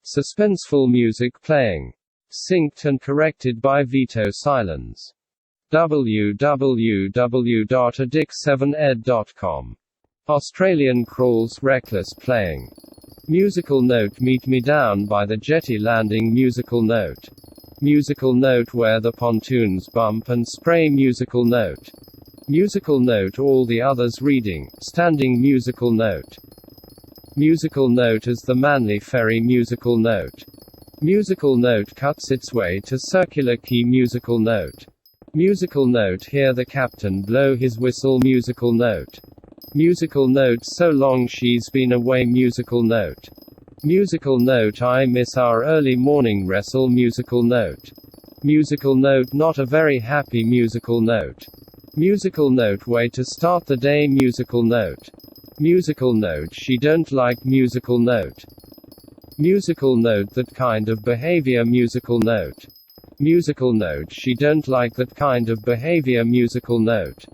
Suspenseful music playing. Synced and corrected by Vito Silence. www.addict7ed.com. Australian crawls reckless playing. Musical note meet me down by the jetty landing musical note. Musical note where the pontoons bump and spray musical note. Musical note all the others reading, standing musical note. Musical note as the Manly Ferry musical note. Musical note cuts its way to circular key musical note. Musical note hear the captain blow his whistle musical note. Musical note so long she's been away musical note. Musical note I miss our early morning wrestle musical note. Musical note not a very happy musical note. Musical note way to start the day musical note. Musical note she don't like musical note. Musical note that kind of behavior musical note. Musical note she don't like that kind of behavior musical note.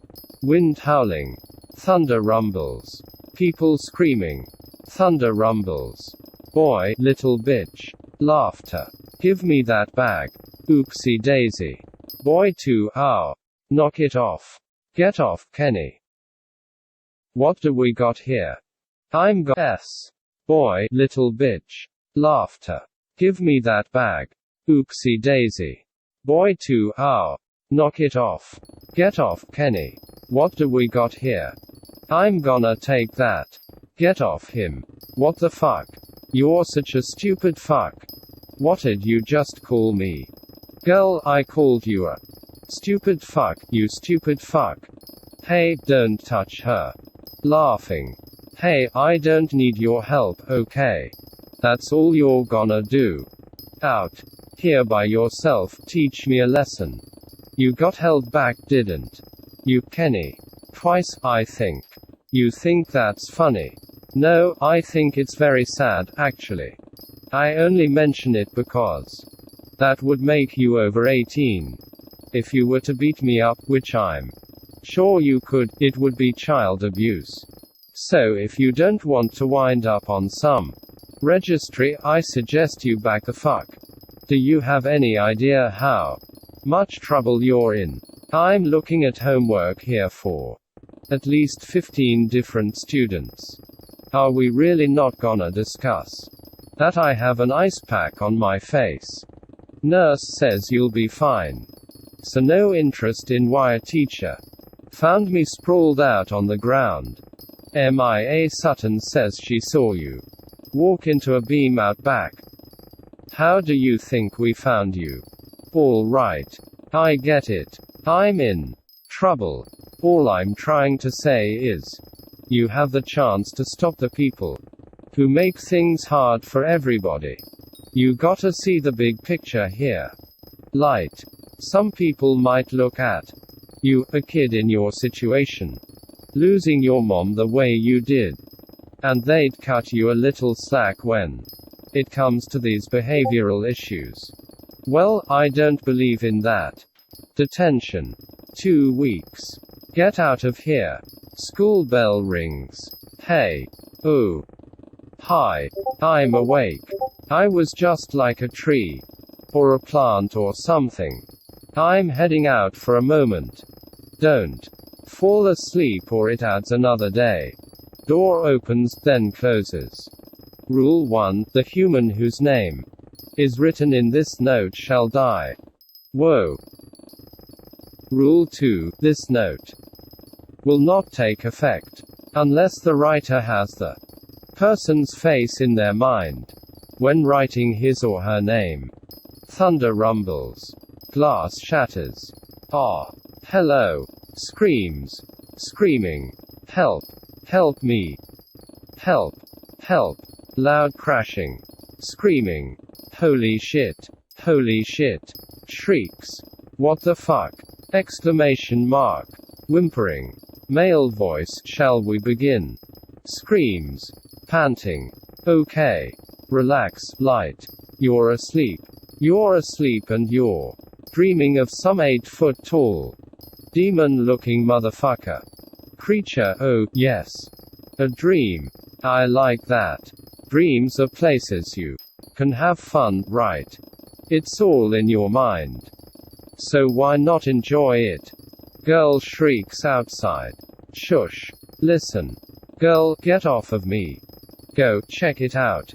Wind howling. Thunder rumbles. People screaming. Thunder rumbles. Boy, little bitch. Laughter. Give me that bag. Oopsie daisy. Boy 2 ow. Knock it off. Get off, Kenny. What do we got here? I'm got S. Boy, little bitch. Laughter. Give me that bag. Oopsie daisy. Boy 2 ow. Knock it off. Get off, Kenny. What do we got here? I'm gonna take that. Get off him. What the fuck? You're such a stupid fuck. What'd you just call me? Girl, I called you a stupid fuck, you stupid fuck. Hey, don't touch her. Laughing. Hey, I don't need your help, okay? That's all you're gonna do. Out. Here by yourself, teach me a lesson. You got held back, didn't you, Kenny? Twice, I think. You think that's funny? No, I think it's very sad, actually. I only mention it because that would make you over 18. If you were to beat me up, which I'm sure you could, it would be child abuse. So if you don't want to wind up on some registry, I suggest you back the fuck. Do you have any idea how much trouble you're in? I'm looking at homework here for at least 15 different students. Are we really not gonna discuss that I have an ice pack on my face? Nurse says you'll be fine. So no interest in why a teacher found me sprawled out on the ground. MIA Sutton says she saw you walk into a beam out back. How do you think we found you? All right. I get it. I'm in trouble. All I'm trying to say is, you have the chance to stop the people who make things hard for everybody. You gotta see the big picture here. Light. Some people might look at you, a kid in your situation, losing your mom the way you did, and they'd cut you a little slack when it comes to these behavioral issues. Well, I don't believe in that. Detention. 2 weeks. Get out of here. School bell rings. Hey. Oh. Hi. I'm awake. I was just like a tree. Or a plant or something. I'm heading out for a moment. Don't fall asleep or it adds another day. Door opens, then closes. Rule 1. The human whose name is written in this note shall die. Whoa. Rule 2. This note will not take effect unless the writer has the person's face in their mind when writing his or her name. Thunder rumbles. Glass shatters. Ah. Hello. Screams. Screaming. Help. Help me. Help. Help. Loud crashing. Screaming. Holy shit. Holy shit. Shrieks. What the fuck? Exclamation mark. Whimpering. Male voice. Shall we begin? Screams. Panting. Okay. Relax, light. You're asleep. You're asleep and you're dreaming of some 8-foot tall, demon looking motherfucker. Creature, oh, yes. A dream. I like that. Dreams are places you can have fun, right? It's all in your mind. So why not enjoy it? Girl shrieks outside. Shush. Listen. Girl, get off of me. Go, check it out.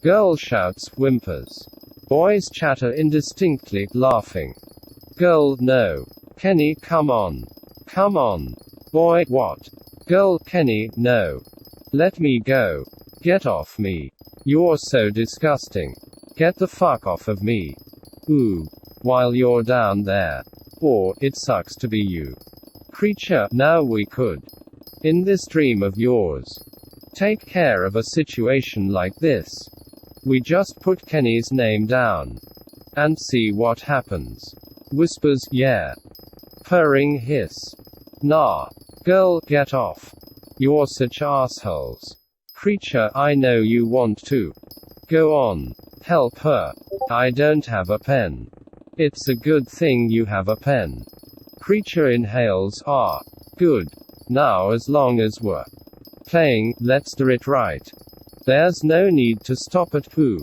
Girl shouts, whimpers. Boys chatter indistinctly, laughing. Girl, no. Kenny, come on. Come on. Boy, what? Girl, Kenny, no. Let me go. Get off me. You're so disgusting. Get the fuck off of me. Ooh. While you're down there. Or, it sucks to be you. Creature, now we could. In this dream of yours. Take care of a situation like this. We just put Kenny's name down. And see what happens. Whispers, yeah. Purring hiss. Nah. Girl, get off. You're such assholes. Creature, I know you want to. Go on. Help her. I don't have a pen. It's a good thing you have a pen. Creature inhales, ah. Good. Now as long as we're playing, let's do it right. There's no need to stop at who.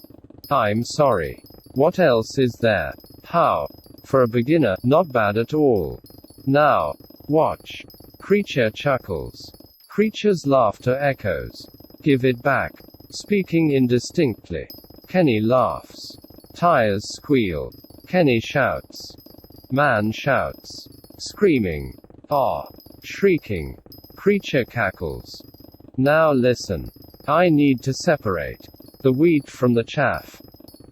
I'm sorry. What else is there? How? For a beginner, not bad at all. Now. Watch. Creature chuckles. Creature's laughter echoes. Give it back. Speaking indistinctly. Kenny laughs. Tires squeal. Kenny shouts. Man shouts. Screaming. Ah. Shrieking. Creature cackles. Now listen. I need to separate the wheat from the chaff.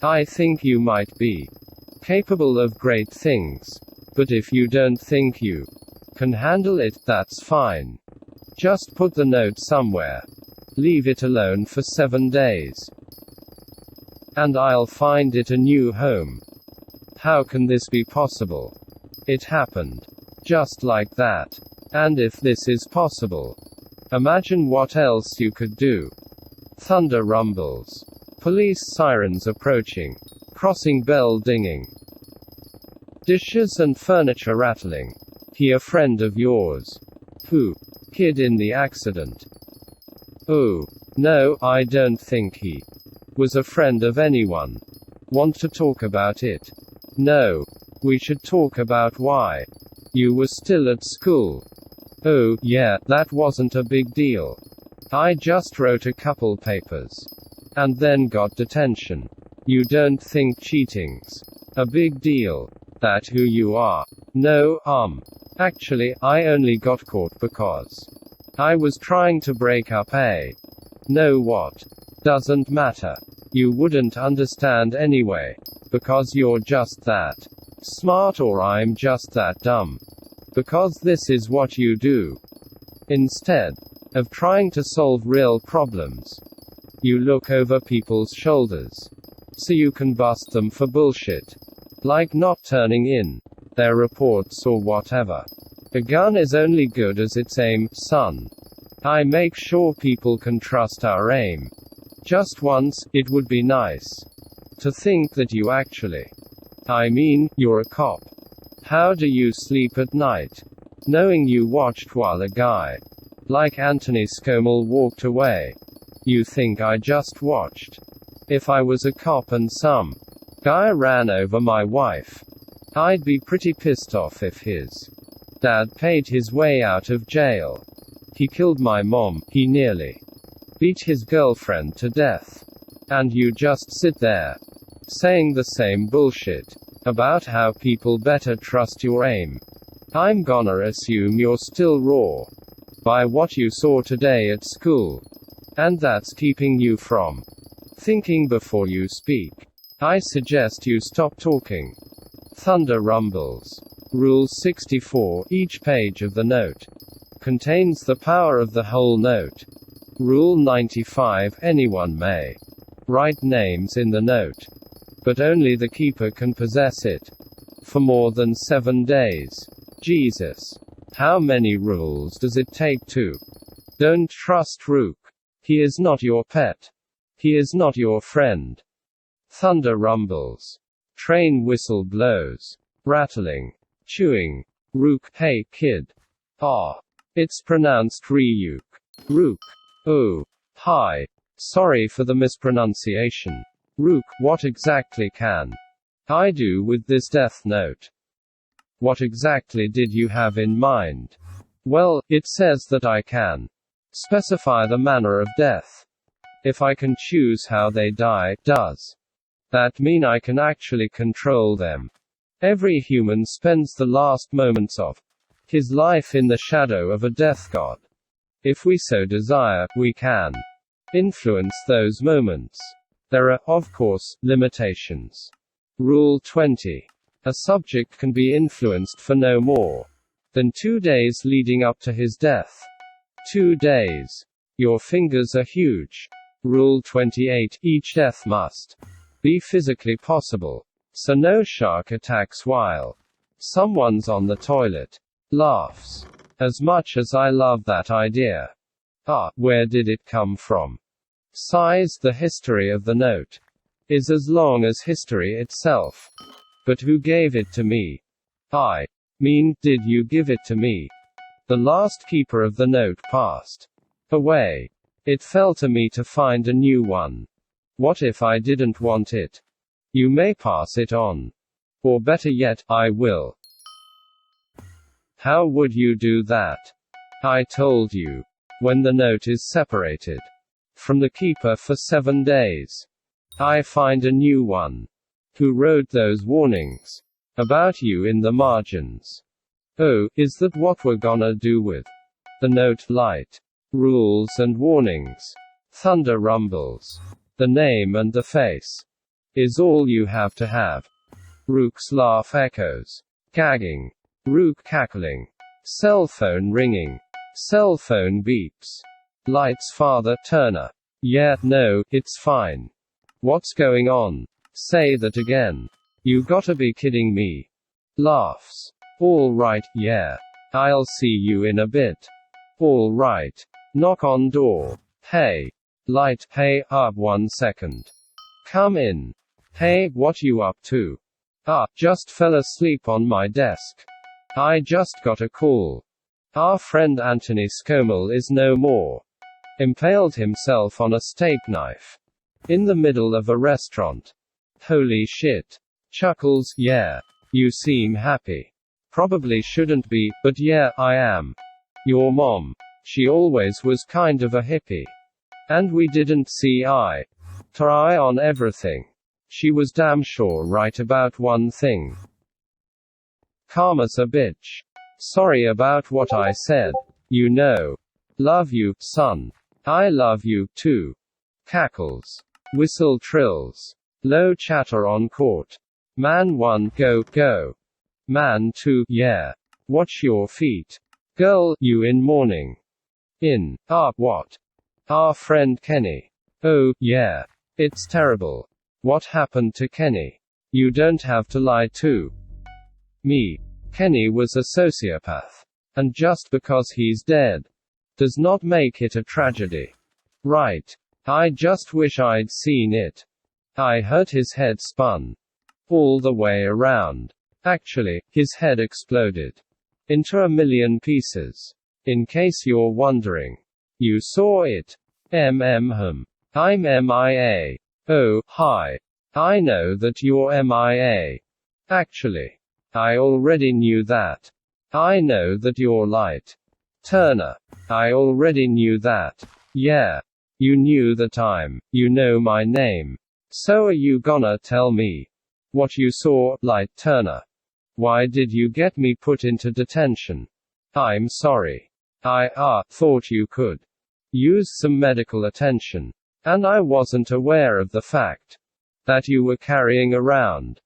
I think you might be capable of great things. But if you don't think you can handle it, that's fine. Just put the note somewhere. Leave it alone for 7 days. And I'll find it a new home. How can this be possible? It happened. Just like that. And if this is possible, imagine what else you could do. Thunder rumbles. Police sirens approaching. Crossing bell dinging. Dishes and furniture rattling. He a friend of yours? Who? Kid in the accident. Oh. No, I don't think he was a friend of anyone. Want to talk about it? No. We should talk about why you were still at school. Oh, yeah, that wasn't a big deal. I just wrote a couple papers. And then got detention. You don't think cheating's a big deal? That who you are? No, actually, I only got caught because I was trying to break up a. No, what? Doesn't matter. You wouldn't understand anyway. Because you're just that smart, or I'm just that dumb. Because this is what you do. Instead of trying to solve real problems, you look over people's shoulders. So you can bust them for bullshit. Like not turning in their reports or whatever. A gun is only good as its aim, son. I make sure people can trust our aim. Just once, it would be nice to think that you actually, you're a cop. How do you sleep at night, knowing you watched while a guy like Anthony Scommel walked away? You think I just watched? If I was a cop and some guy ran over my wife, I'd be pretty pissed off if his dad paid his way out of jail. He killed my mom, he nearly beat his girlfriend to death. And you just sit there, saying the same bullshit about how people better trust your aim. I'm gonna assume you're still raw by what you saw today at school. And that's keeping you from thinking before you speak. I suggest you stop talking. Thunder rumbles. Rule 64. Each page of the note contains the power of the whole note. Rule 95. Anyone may write names in the note, but only the keeper can possess it for more than 7 days. Jesus. How many rules does it take to? Don't trust Rook. He is not your pet. He is not your friend. Thunder rumbles. Train whistle blows. Rattling. Chewing. Rook, hey kid. Ah. It's pronounced Ryuk. Rook. Oh. Hi. Sorry for the mispronunciation. Rook, what exactly can I do with this death note? What exactly did you have in mind? Well, it says that I can specify the manner of death. If I can choose how they die, does that mean I can actually control them? Every human spends the last moments of his life in the shadow of a death god. If we so desire, we can influence those moments. There are, of course, limitations. Rule 20. A subject can be influenced for no more than 2 days leading up to his death. 2 days. Your fingers are huge. Rule 28. Each death must be physically possible. So no shark attacks while someone's on the toilet. Laughs. As much as I love that idea. Where did it come from? Sighs. The history of the note is as long as history itself. But who gave it to me? I mean, did you give it to me? The last keeper of the note passed away. It fell to me to find a new one. What if I didn't want it? You may pass it on. Or better yet, I will. How would you do that? I told you. When the note is separated from the keeper for 7 days, I find a new one. Who wrote those warnings about you in the margins? Oh, is that what we're gonna do with the note? Light, rules and warnings, thunder rumbles, the name and the face is all you have to have. Rook's laugh echoes, gagging, Rook cackling, cell phone ringing, cell phone beeps. Light's father, Turner. Yeah, no, it's fine. What's going on? Say that again. You gotta be kidding me. Laughs. All right, yeah. I'll see you in a bit. All right. Knock on door. Hey. Light, hey, 1 second. Come in. Hey, what you up to? Just fell asleep on my desk. I just got a call. Our friend Anthony Scommel is no more. Impaled himself on a steak knife in the middle of a restaurant. Holy shit. Chuckles, yeah. You seem happy. Probably shouldn't be, but yeah, I am. Your mom. She always was kind of a hippie. And we didn't see eye to eye on everything. She was damn sure right about one thing. Karma's a bitch. Sorry about what I said. You know. Love you, son. I love you, too. Cackles. Whistle trills. Low chatter on court. Man 1, go, go. Man 2, yeah. Watch your feet. Girl, you in mourning. In. What? Our friend Kenny. Oh, yeah. It's terrible. What happened to Kenny? You don't have to lie to me. Kenny was a sociopath. And just because he's dead does not make it a tragedy. Right. I just wish I'd seen it. I heard his head spun all the way around. Actually, his head exploded into a million pieces. In case you're wondering. You saw it. I'm MIA. Oh, hi. I know that you're MIA. Actually, I already knew that. I know that you're Light. Turner. I already knew that. Yeah. You knew that you know my name. So are you gonna tell me what you saw, Light Turner? Why did you get me put into detention? I'm sorry. I thought you could use some medical attention. And I wasn't aware of the fact that you were carrying around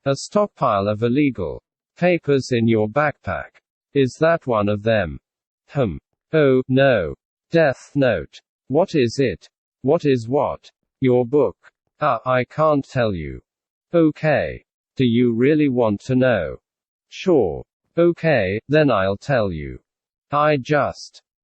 a stockpile of illegal papers in your backpack. Is that one of them? Oh, no. Death note. What is it? What is what? Your book. I can't tell you. Okay. Do you really want to know? Sure. Okay, then I'll tell you.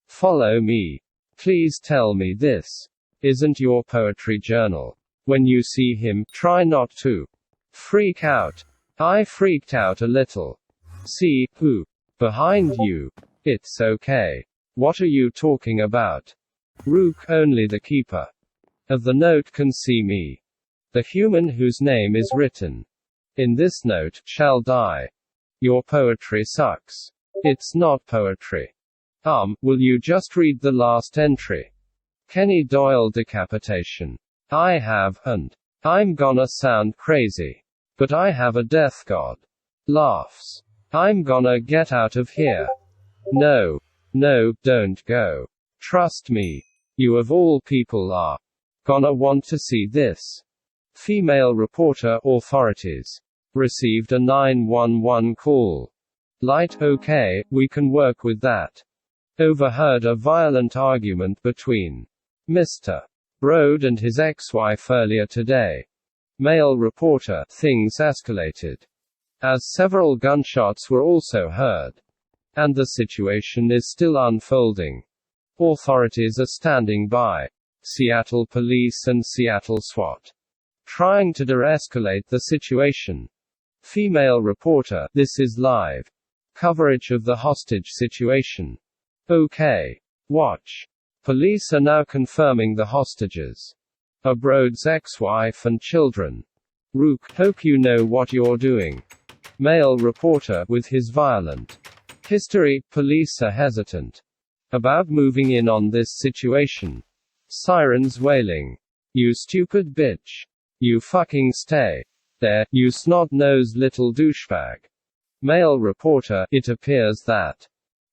Follow me. Please tell me this isn't your poetry journal. When you see him, try not to freak out. I freaked out a little. See, who? Behind you. It's okay. What are you talking about? Rook, only the keeper of the note can see me. The human whose name is written in this note shall die. Your poetry sucks. It's not poetry. Will you just read the last entry? Kenny Doyle decapitation. I have, and I'm gonna sound crazy, but I have a death god. Laughs. I'm gonna get out of here. No, don't go. Trust me. You of all people are gonna want to see this. Female reporter. Authorities received a 911 call. Light. Okay, we can work with that. Overheard a violent argument between Mr. Broad and his ex-wife earlier today. Male reporter. Things escalated as several gunshots were also heard, and the situation is still unfolding. Authorities are standing by. Seattle police and Seattle SWAT trying to de-escalate the situation. Female reporter. This is live coverage of the hostage situation. Okay. Watch. Police are now confirming the hostages are Broad's ex-wife and children. Rook. Hope you know what you're doing. Male reporter. With his violent history, police are hesitant about moving in on this situation. Sirens wailing. You stupid bitch. You fucking stay there, you snot-nosed little douchebag. Male reporter. It appears that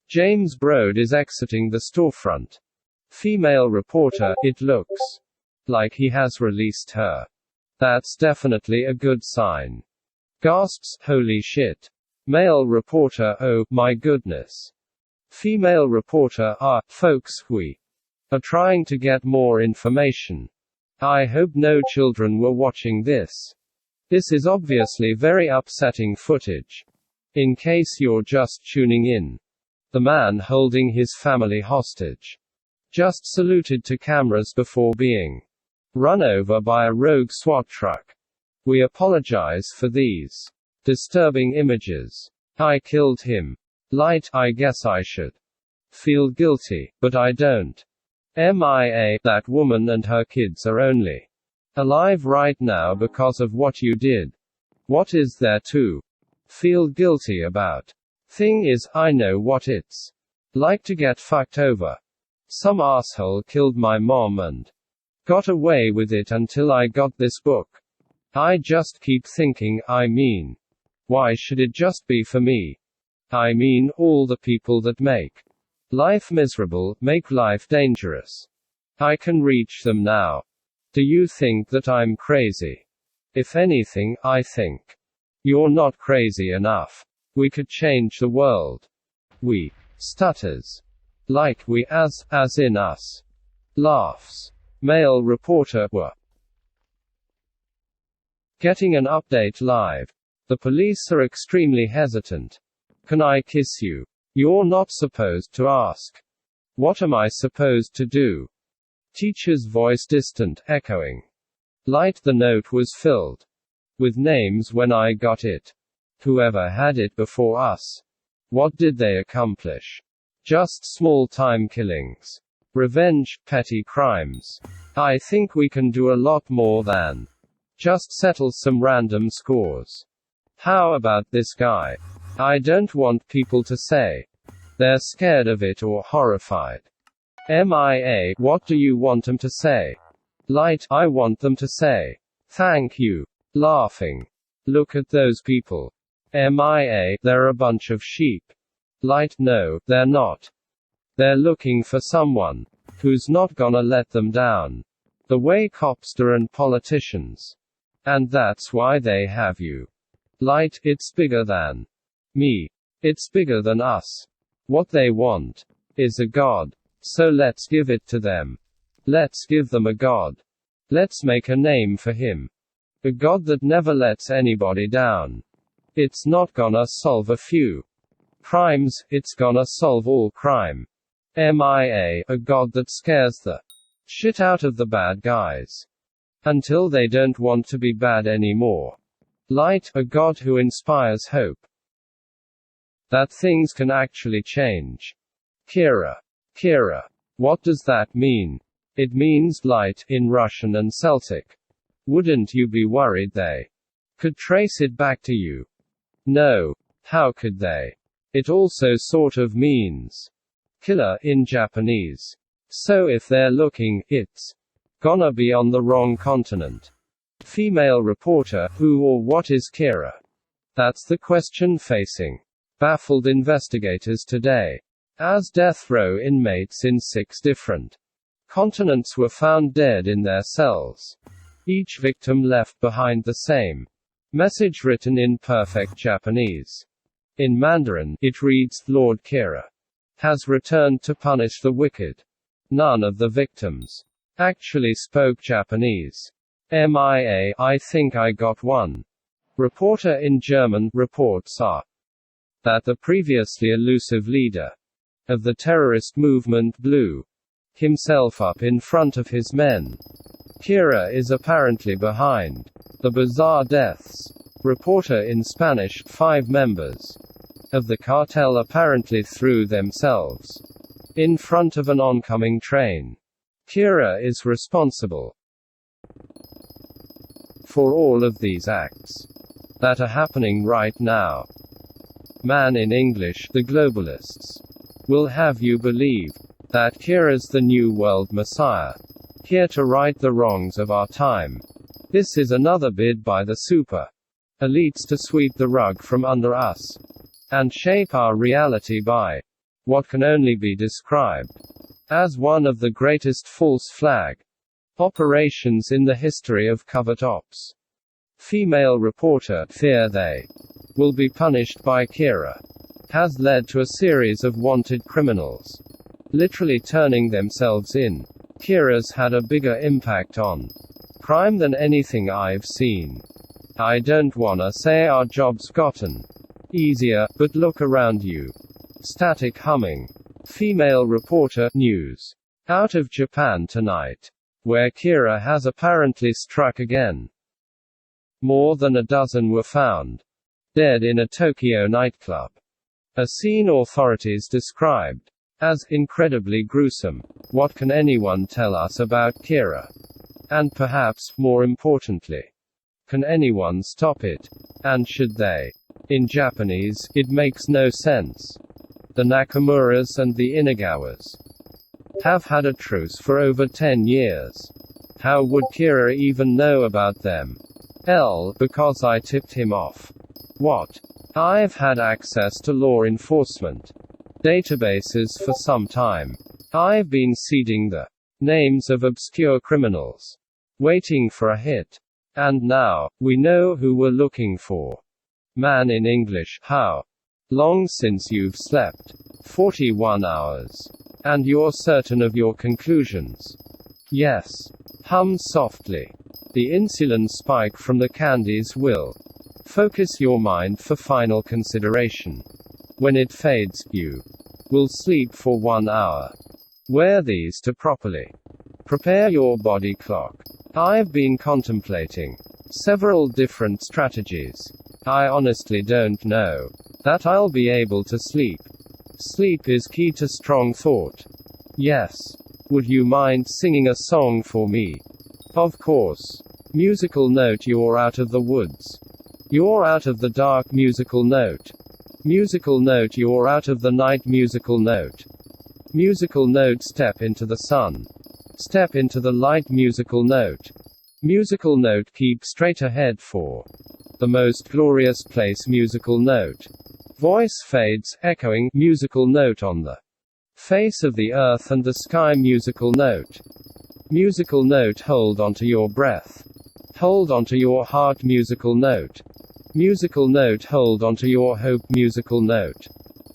James Broad is exiting the storefront. Female reporter. It looks like he has released her. That's definitely a good sign. Gasps. Holy shit. Male reporter. Oh, my goodness. Female reporter. Folks, we are trying to get more information. I hope no children were watching this. This is obviously very upsetting footage. In case you're just tuning in, the man holding his family hostage just saluted to cameras before being run over by a rogue SWAT truck. We apologize for these disturbing images. I killed him. Light. I guess I should feel guilty, but I don't. MIA. That woman and her kids are only alive right now because of what you did. What is there to feel guilty about? Thing is, I know what it's like to get fucked over. Some asshole killed my mom and got away with it until I got this book. I just keep thinking, why should it just be for me? All the people that make life miserable, make life dangerous. I can reach them now. Do you think that I'm crazy? If anything, I think you're not crazy enough. We could change the world. We stutters. Like we as in us. Laughs. Male reporter. Were getting an update live. The police are extremely hesitant. Can I kiss you? You're not supposed to ask. What am I supposed to do? Teacher's voice distant, echoing. Light. The note was filled with names when I got it. Whoever had it before us. What did they accomplish? Just small-time killings. Revenge, petty crimes. I think we can do a lot more than just settle some random scores. How about this guy? I don't want people to say they're scared of it or horrified. MIA. What do you want them to say? Light. I want them to say thank you. Laughing. Look at those people. MIA. They're a bunch of sheep. Light. No, they're not. They're looking for someone who's not gonna let them down. The way cops do and politicians. And that's why they have you. Light. It's bigger than me. It's bigger than us. What they want is a god. So let's give it to them. Let's give them a god. Let's make a name for him. A god that never lets anybody down. It's not gonna solve a few crimes, it's gonna solve all crime. MIA. A god that scares the shit out of the bad guys until they don't want to be bad anymore. Light. A god who inspires hope that things can actually change. Kira. What does that mean? It means light in Russian and Celtic. Wouldn't you be worried they could trace it back to you? No. How could they? It also sort of means killer in Japanese. So if they're looking, it's gonna be on the wrong continent. Female reporter, who or what is Kira? That's the question facing baffled investigators today. As death row inmates in 6 different continents were found dead in their cells. Each victim left behind the same message written in perfect Japanese. In Mandarin, it reads, Lord Kira has returned to punish the wicked. None of the victims actually spoke Japanese. MIA, I think I got one. Reporter in German reports are that the previously elusive leader of the terrorist movement blew himself up in front of his men. Kira is apparently behind the bizarre deaths. Reporter in Spanish, 5 members of the cartel apparently threw themselves in front of an oncoming train. Kira is responsible for all of these acts that are happening right now. Man in English, the globalists will have you believe that Kira's the new world messiah, here to right the wrongs of our time. This is another bid by the super elites to sweep the rug from under us and shape our reality by what can only be described as one of the greatest false flag operations in the history of covert ops. Female reporter, fear they will be punished by Kira, has led to a series of wanted criminals literally turning themselves in. Kira's had a bigger impact on crime than anything I've seen. I don't wanna say our job's gotten easier, but look around you. Static humming. Female reporter, news out of Japan tonight, where Kira has apparently struck again. More than a dozen were found dead in a Tokyo nightclub. A scene authorities described as incredibly gruesome. What can anyone tell us about Kira? And perhaps, more importantly, can anyone stop it? And should they? In Japanese, it makes no sense. The Nakamuras and the Inagawas have had a truce for over 10 years. How would Kira even know about them? Because I tipped him off. What? I've had access to law enforcement databases for some time. I've been seeding the names of obscure criminals, waiting for a hit. And now, we know who we're looking for. Man in English, how long since you've slept? 41 hours. And you're certain of your conclusions? Yes. Hum softly. The insulin spike from the candies will focus your mind for final consideration. When it fades, you will sleep for 1 hour. Wear these to properly prepare your body clock. I've been contemplating several different strategies. I honestly don't know that I'll be able to sleep. Sleep is key to strong thought. Yes. Would you mind singing a song for me? Of course. Musical note, you're out of the woods. You're out of the dark. Musical note. Musical note, you're out of the night. Musical note. Musical note, step into the sun. Step into the light. Musical note. Musical note, keep straight ahead for the most glorious place. Musical note. Voice fades, echoing. Musical note, on the face of the earth and the sky. Musical note. Musical note, hold onto your breath. Hold onto your heart. Musical note. Musical note, hold onto your hope. Musical note.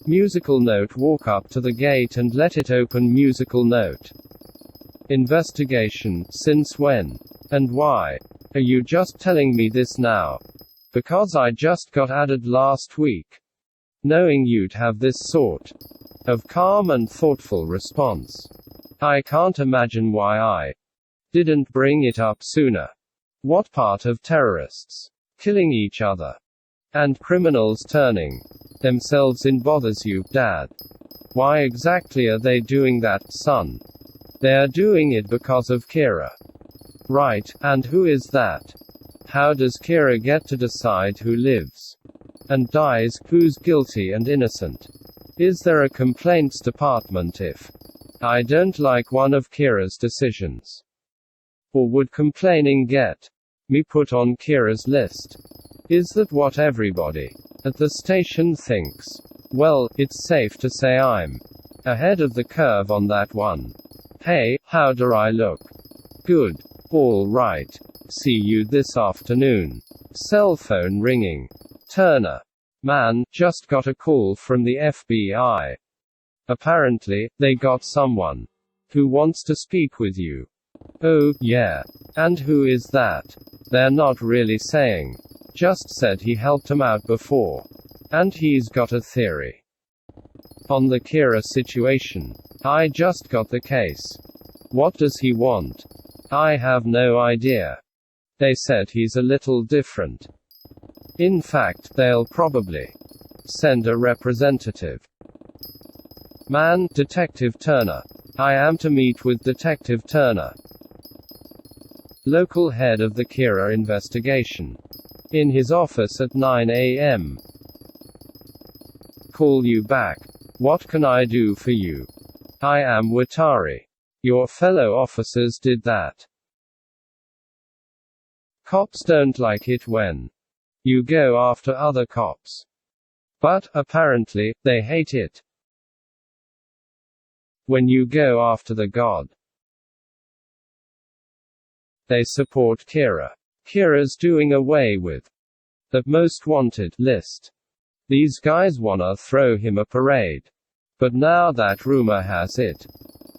Musical note, walk up to the gate and let it open. Musical note. Investigation, since when? And why? Are you just telling me this now? Because I just got added last week. Knowing you'd have this sort of calm and thoughtful response. I can't imagine why I didn't bring it up sooner. What part of terrorists killing each other and criminals turning themselves in bothers you, Dad? Why exactly are they doing that, son? They are doing it because of Kira. Right, and who is that? How does Kira get to decide who lives and dies, who's guilty and innocent? Is there a complaints department if I don't like one of Kira's decisions? Or would complaining get me put on Kira's list? Is that what everybody at the station thinks? Well, it's safe to say I'm ahead of the curve on that one. Hey, how do I look? Good. All right. See you this afternoon. Cell phone ringing. Turner. Man, just got a call from the FBI. Apparently, they got someone who wants to speak with you. Oh, yeah. And who is that? They're not really saying. Just said he helped him out before. And he's got a theory on the Kira situation. I just got the case. What does he want? I have no idea. They said he's a little different. In fact, they'll probably send a representative. Man, Detective Turner. I am to meet with Detective Turner, local head of the Kira investigation, in his office at 9 a.m. Call you back. What can I do for you? I am Watari. Your fellow officers did that. Cops don't like it when you go after other cops. But, apparently, they hate it when you go after the god. They support Kira. Kira's doing away with the most wanted list. These guys wanna throw him a parade. But now that rumor has it,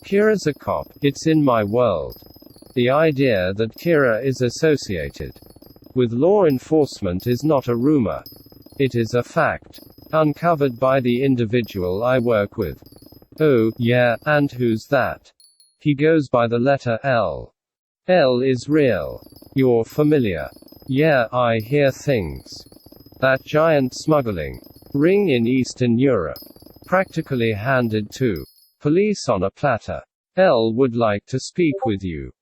Kira's a cop. It's in my world. The idea that Kira is associated with law enforcement is not a rumor. It is a fact, uncovered by the individual I work with. Oh, yeah, and who's that? He goes by the letter L. L is real. You're familiar. Yeah, I hear things. That giant smuggling ring in Eastern Europe, practically handed to police on a platter. L would like to speak with you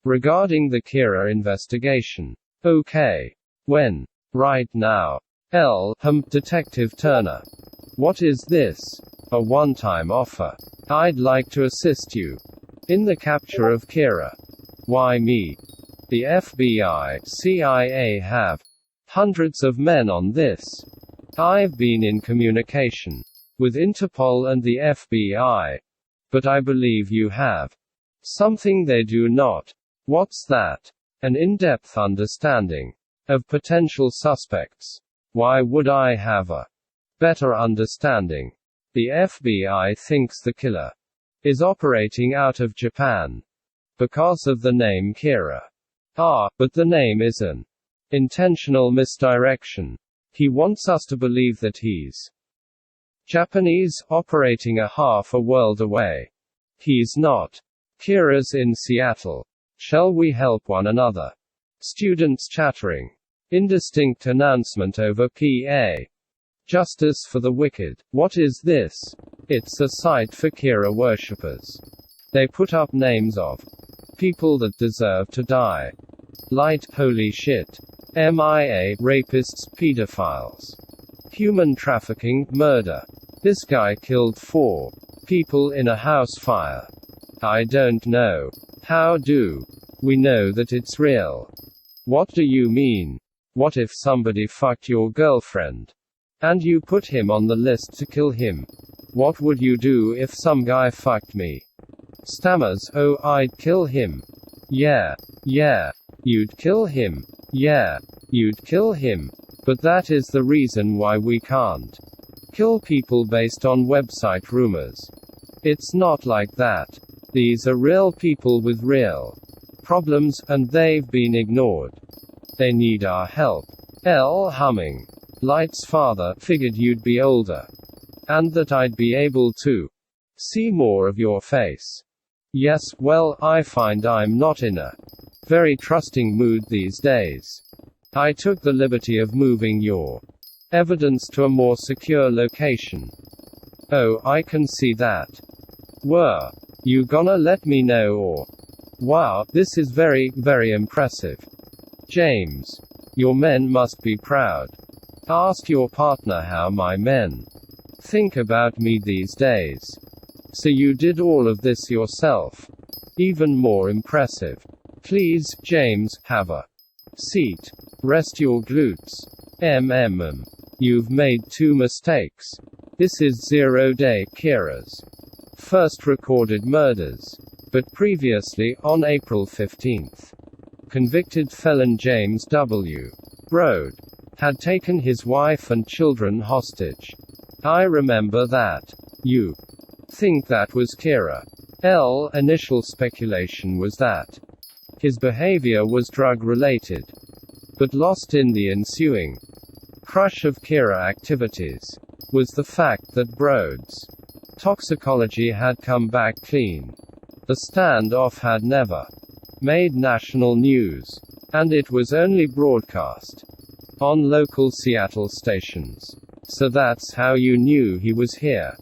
regarding the Kira investigation. Okay. When? Right now. L. Detective Turner. What is this? A one-time offer. I'd like to assist you in the capture of Kira. Why me? The FBI, CIA have hundreds of men on this. I've been in communication with Interpol and the FBI. But I believe you have something they do not. What's that? An in-depth understanding of potential suspects. Why would I have a better understanding? The FBI thinks the killer is operating out of Japan because of the name Kira. But the name is an intentional misdirection. He wants us to believe that he's Japanese, operating a half a world away. He's not. Kira's in Seattle. Shall we help one another? Students chattering. Indistinct announcement over PA. Justice for the wicked. What is this? It's a site for Kira worshippers. They put up names of people that deserve to die. Light, holy shit. MIA, rapists, pedophiles. Human trafficking, murder. This guy killed 4 people in a house fire. I don't know. How do we know that it's real? What do you mean? What if somebody fucked your girlfriend and you put him on the list to kill him? What would you do if some guy fucked me? Stammers, oh, I'd kill him. Yeah. You'd kill him. Yeah. You'd kill him. But that is the reason why we can't kill people based on website rumors. It's not like that. These are real people with real problems, and they've been ignored. They need our help. L. Humming. Light's father figured you'd be older, and that I'd be able to see more of your face. Yes, well, I find I'm not in a very trusting mood these days. I took the liberty of moving your evidence to a more secure location. Oh, I can see that. Were you gonna let me know, or Wow, this is very, very impressive. James. Your men must be proud. Ask your partner how my men think about me these days. So you did all of this yourself. Even more impressive. Please, James, have a seat. Rest your glutes. You've made 2 mistakes. This is 0-day Kira's first recorded murders. But previously, on April 15th, convicted felon James W. Brode had taken his wife and children hostage. I remember that. You think that was Kira. Initial speculation was that his behavior was drug-related, but lost in the ensuing crush of Kira activities was the fact that Brode's toxicology had come back clean. The standoff had never made national news, and it was only broadcast on local Seattle stations. So that's how you knew he was here.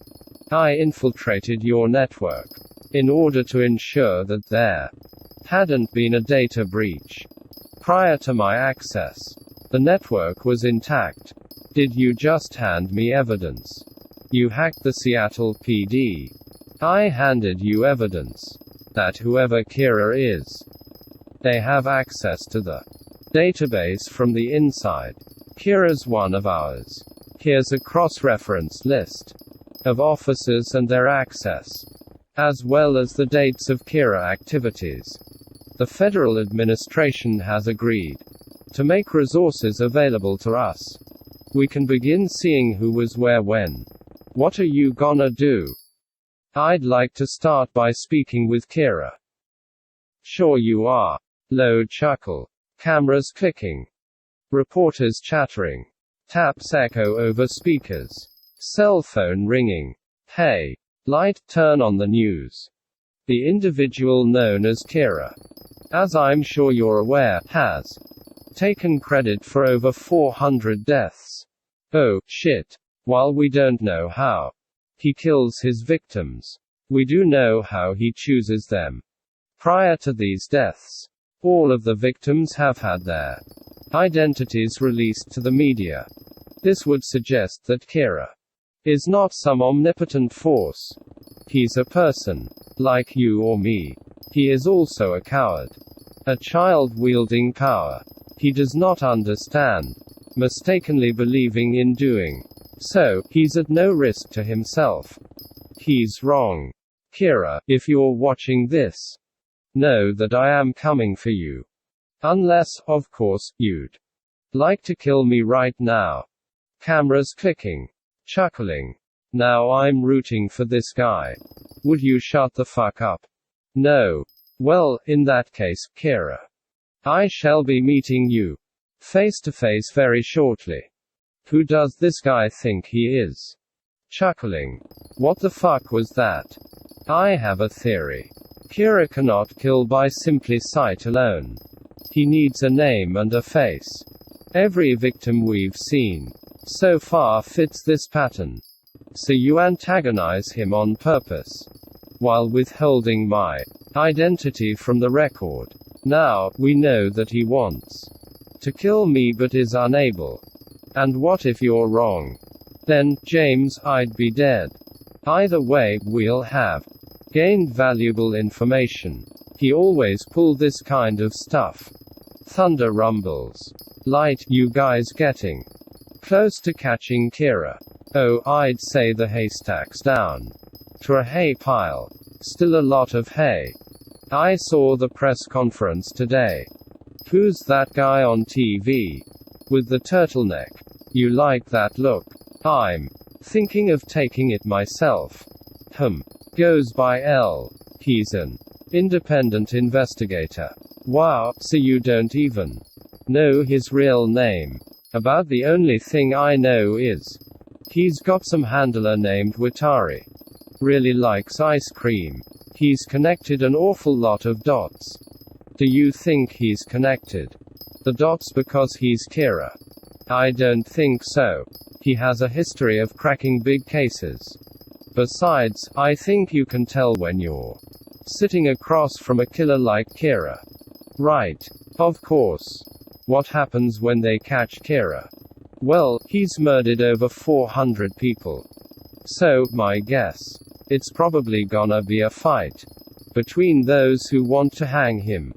I infiltrated your network in order to ensure that there hadn't been a data breach. Prior to my access, the network was intact. Did you just hand me evidence? You hacked the Seattle PD. I handed you evidence that whoever Kira is, they have access to the database from the inside. Kira's one of ours. Here's a cross-reference list of officers and their access, as well as the dates of Kira activities. The federal administration has agreed to make resources available to us. We can begin seeing who was where when. What are you gonna do? I'd like to start by speaking with Kira. Sure you are. Low chuckle. Cameras clicking. Reporters chattering. Taps echo over speakers. Cell phone ringing. Hey. Light, turn on the news. The individual known as Kira, as I'm sure you're aware, has taken credit for over 400 deaths. Oh, shit. While we don't know how he kills his victims, we do know how he chooses them. Prior to these deaths, all of the victims have had their identities released to the media. This would suggest that Kira is not some omnipotent force. He's a person, like you or me. He is also a coward. A child wielding power. He does not understand, mistakenly believing in doing so, he's at no risk to himself. He's wrong. Kira, if you're watching this, know that I am coming for you. Unless, of course, you'd like to kill me right now. Cameras clicking. Chuckling. Now I'm rooting for this guy. Would you shut the fuck up? No. Well, in that case, Kira, I shall be meeting you face to face very shortly. Who does this guy think he is? Chuckling. What the fuck was that? I have a theory. Kira cannot kill by simply sight alone. He needs a name and a face. Every victim we've seen so far fits this pattern. So you antagonize him on purpose, while withholding my identity from the record. Now, we know that he wants to kill me but is unable. And what if you're wrong? Then, James, I'd be dead. Either way, we'll have gained valuable information. He always pulled this kind of stuff. Thunder rumbles. Light, you guys getting close to catching Kira? Oh, I'd say the haystack's down to a hay pile. Still a lot of hay. I saw the press conference today. Who's that guy on TV? With the turtleneck. You like that look? I'm thinking of taking it myself. Goes by L. He's an independent investigator. Wow, so you don't even know his real name. About the only thing I know is he's got some handler named Watari. Really likes ice cream. He's connected an awful lot of dots. Do you think he's connected the dots because he's Kira? I don't think so. He has a history of cracking big cases. Besides, I think you can tell when you're Sitting across from a killer like Kira. Right. Of course. What happens when they catch Kira? Well, he's murdered over 400 people. So, my guess. It's probably gonna be a fight. Between those who want to hang him.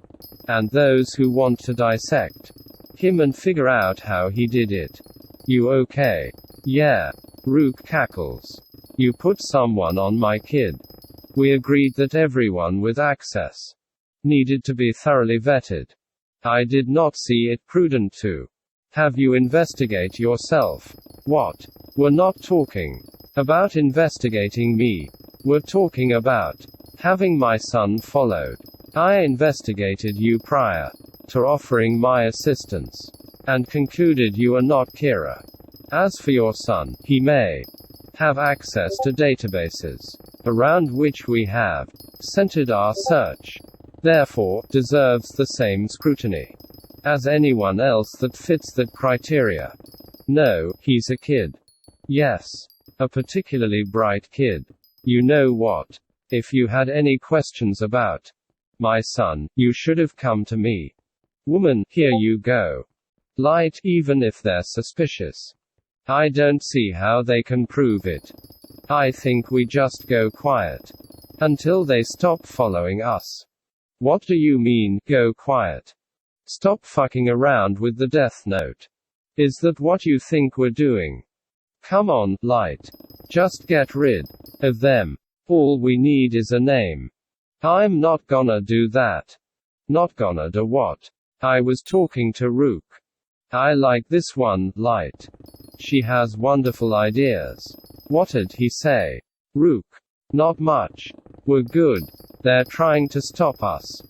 And those who want to dissect him and figure out how he did it. You okay? Yeah. Rook cackles. You put someone on my kid. We agreed that everyone with access needed to be thoroughly vetted. I did not see it prudent to have you investigate yourself. What? We're not talking about investigating me. We're talking about having my son followed. I investigated you prior to offering my assistance and concluded you are not Kira. As for your son, he may have access to databases around which we have centered our search. Therefore, deserves the same scrutiny as anyone else that fits that criteria. No, he's a kid. Yes. A particularly bright kid. You know what? If you had any questions about my son, you should have come to me. Woman, here you go. Light, even if they're suspicious. I don't see how they can prove it. I think we just go quiet until they stop following us. What do you mean, go quiet? Stop fucking around with the death note. Is that what you think we're doing? Come on, Light. Just get rid of them. All we need is a name. I'm not gonna do that. Not gonna do what? I was talking to Rook. I like this one, Light. She has wonderful ideas. What did he say? Rook. Not much. We're good. They're trying to stop us.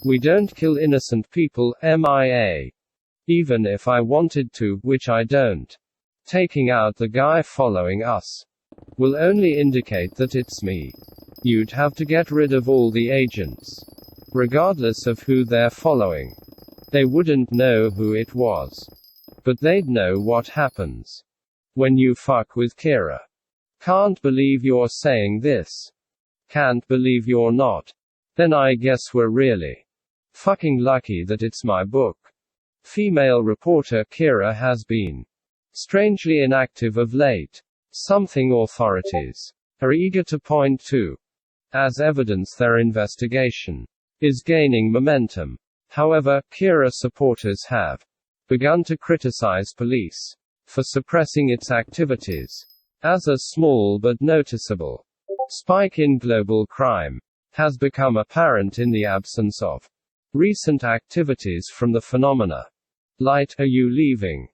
We don't kill innocent people, MIA. Even if I wanted to, which I don't. Taking out the guy following us will only indicate that it's me. You'd have to get rid of all the agents. Regardless of who they're following. They wouldn't know who it was. But they'd know what happens when you fuck with Kira. Can't believe you're saying this. Can't believe you're not. Then I guess we're really fucking lucky that it's my book. Female reporter Kira has been strangely inactive of late. Something authorities are eager to point to as evidence their investigation is gaining momentum. However, Kira supporters have begun to criticize police for suppressing its activities, as a small but noticeable spike in global crime has become apparent in the absence of recent activities from the phenomena. Light, are you leaving?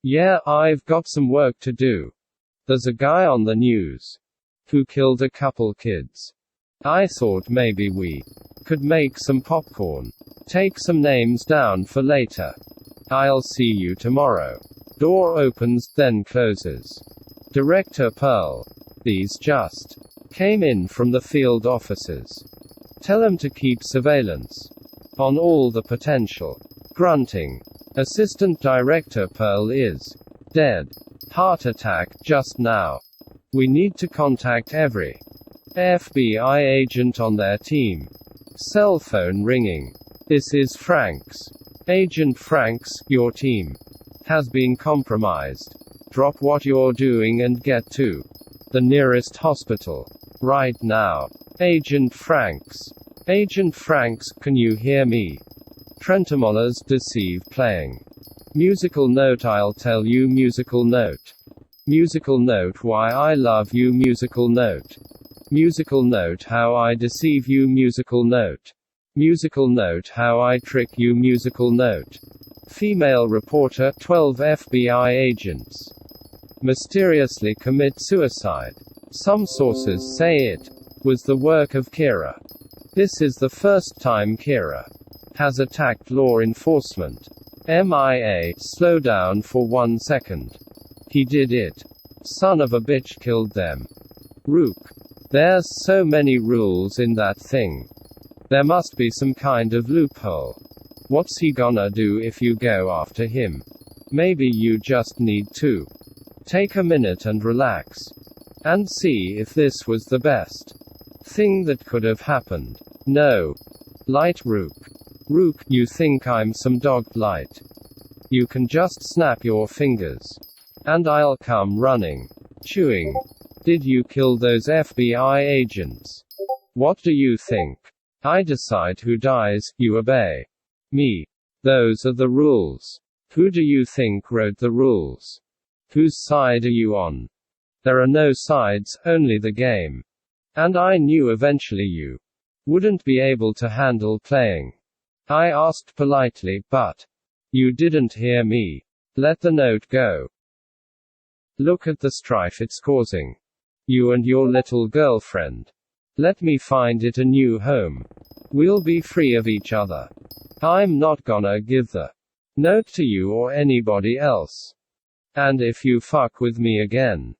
Yeah, I've got some work to do. There's a guy on the news who killed a couple kids. I thought maybe we could make some popcorn. Take some names down for later. I'll see you tomorrow. Door opens, then closes. Director Pearl. These just came in from the field offices. Tell them to keep surveillance on all the potential. Grunting. Assistant Director Pearl is dead. Heart attack, just now. We need to contact every FBI agent on their team. Cell phone ringing. This is Franks. Agent Franks, your team has been compromised. Drop what you're doing and get to the nearest hospital right now. Agent Franks. Agent Franks, can you hear me? Trentemoller's Deceive playing. Musical note, I'll tell you. Musical note. Musical note, why I love you. Musical note. Musical note, how I deceive you. Musical note. Musical note, how I trick you. Musical note. Female reporter, 12 FBI agents mysteriously commit suicide. Some sources say it was the work of Kira. This is the first time Kira has attacked law enforcement. MIA, slow down for 1 second. He did it. Son of a bitch killed them. Rook. There's so many rules in that thing. There must be some kind of loophole. What's he gonna do if you go after him? Maybe you just need to take a minute and relax. And see if this was the best thing that could have happened. No. Light Rook. Rook, you think I'm some dog, Light. You can just snap your fingers. And I'll come running. Chewing. Did you kill those FBI agents? What do you think? I decide who dies, you obey. Me. Those are the rules. Who do you think wrote the rules? Whose side are you on? There are no sides, only the game. And I knew eventually you wouldn't be able to handle playing. I asked politely, but you didn't hear me. Let the note go. Look at the strife it's causing. You and your little girlfriend. Let me find it a new home. We'll be free of each other. I'm not gonna give the note to you or anybody else. And if you fuck with me again,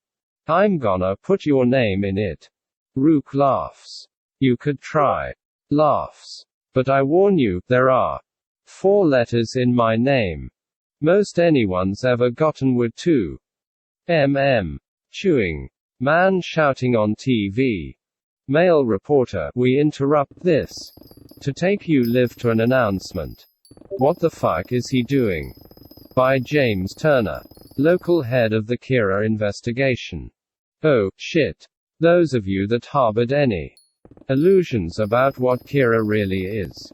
I'm gonna put your name in it. Rook laughs. You could try. Laughs. But I warn you, there are 4 letters in my name. Most anyone's ever gotten were 2. Chewing. Man shouting on TV. Male reporter, we interrupt this to take you live to an announcement. What the fuck is he doing? By James Turner, local head of the Kira investigation. Oh, shit. Those of you that harbored any illusions about what Kira really is.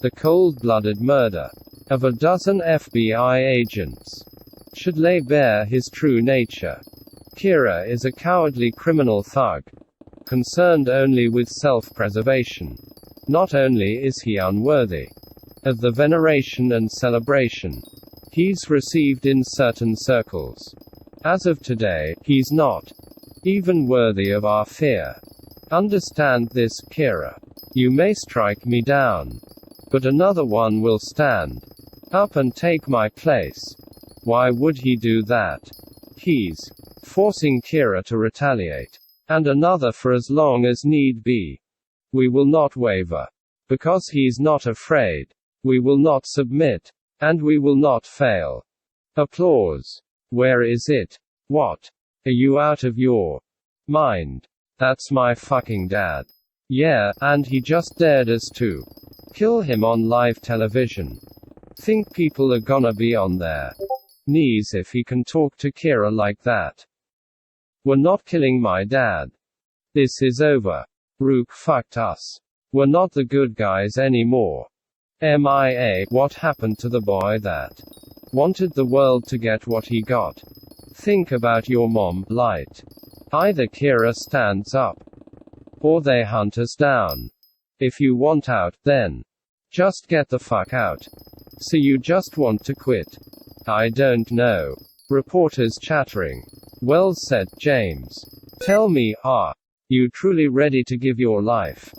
The cold-blooded murder of a dozen FBI agents should lay bare his true nature. Kira is a cowardly criminal thug, concerned only with self-preservation. Not only is he unworthy of the veneration and celebration he's received in certain circles, as of today, he's not even worthy of our fear. Understand this, Kira. You may strike me down, but another one will stand up and take my place. Why would he do that? He's forcing Kira to retaliate. And another for as long as need be. We will not waver. Because he's not afraid. We will not submit. And we will not fail. Applause. Where is it? What? Are you out of your mind? That's my fucking dad. Yeah, and he just dared us to kill him on live television. Think people are gonna be on their knees if he can talk to Kira like that? We're not killing my dad. This is over. Rook fucked us. We're not the good guys anymore. MIA, what happened to the boy that wanted the world to get what he got? Think about your mom, Light. Either Kira stands up, or they hunt us down. If you want out, then just get the fuck out. So you just want to quit? I don't know. Reporters chattering. Well said, James. Tell me, are you truly ready to give your life?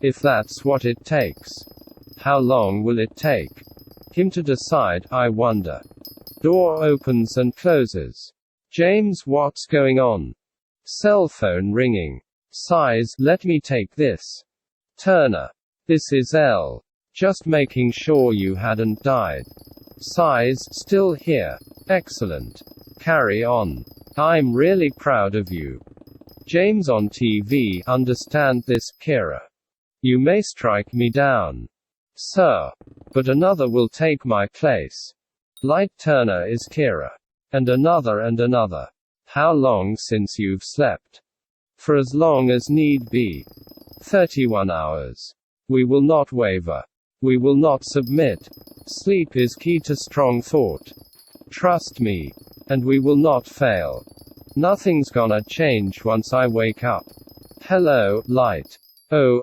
If that's what it takes. How long will it take him to decide, I wonder? Door opens and closes. James, what's going on? Cell phone ringing. Sighs, let me take this. Turner. This is L. Just making sure you hadn't died. Sighs, still here. Excellent. Carry on. I'm really proud of you. James on TV, understand this, Kira. You may strike me down, sir, but another will take my place. Light Turner is Kira. And another and another. How long since you've slept? For as long as need be. 31 hours. We will not waver. We will not submit. Sleep is key to strong thought. Trust me. And we will not fail. Nothing's gonna change once I wake up. Hello, Light. Oh,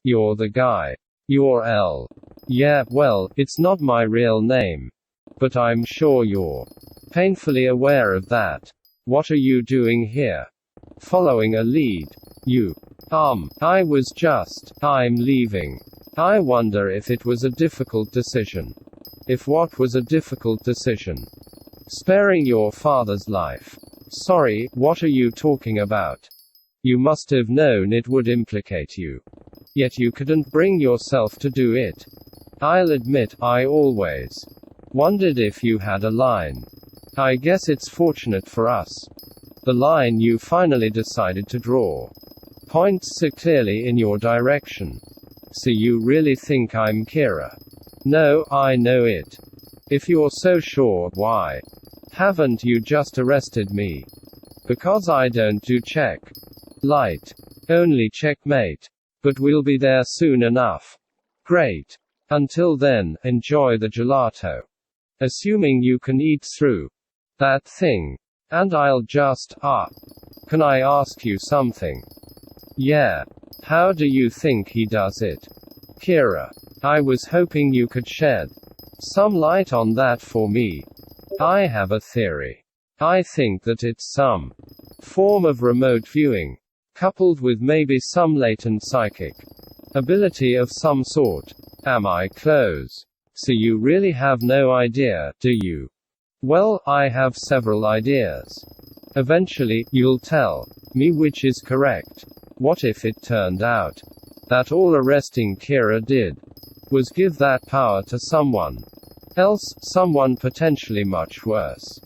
you're the guy. You're L. Yeah, well, it's not my real name. But I'm sure you're painfully aware of that. What are you doing here? Following a lead. You. I was just. I'm leaving. I wonder if it was a difficult decision. If what was a difficult decision? Sparing your father's life. Sorry, what are you talking about? You must have known it would implicate you. Yet you couldn't bring yourself to do it. I'll admit, I always wondered if you had a line. I guess it's fortunate for us. The line you finally decided to draw points so clearly in your direction. So you really think I'm Kira? No, I know it. If you're so sure, why haven't you just arrested me? Because I don't do check. Light. Only checkmate. But we'll be there soon enough. Great. Until then, enjoy the gelato. Assuming you can eat through that thing. And I'll just, can I ask you something? Yeah. How do you think he does it? Kira. I was hoping you could shed some light on that for me. I have a theory. I think that it's some form of remote viewing, coupled with maybe some latent psychic ability of some sort. Am I close? So you really have no idea, do you? Well, I have several ideas. Eventually, you'll tell me which is correct. What if it turned out that all arresting Kira did was give that power to someone else, someone potentially much worse?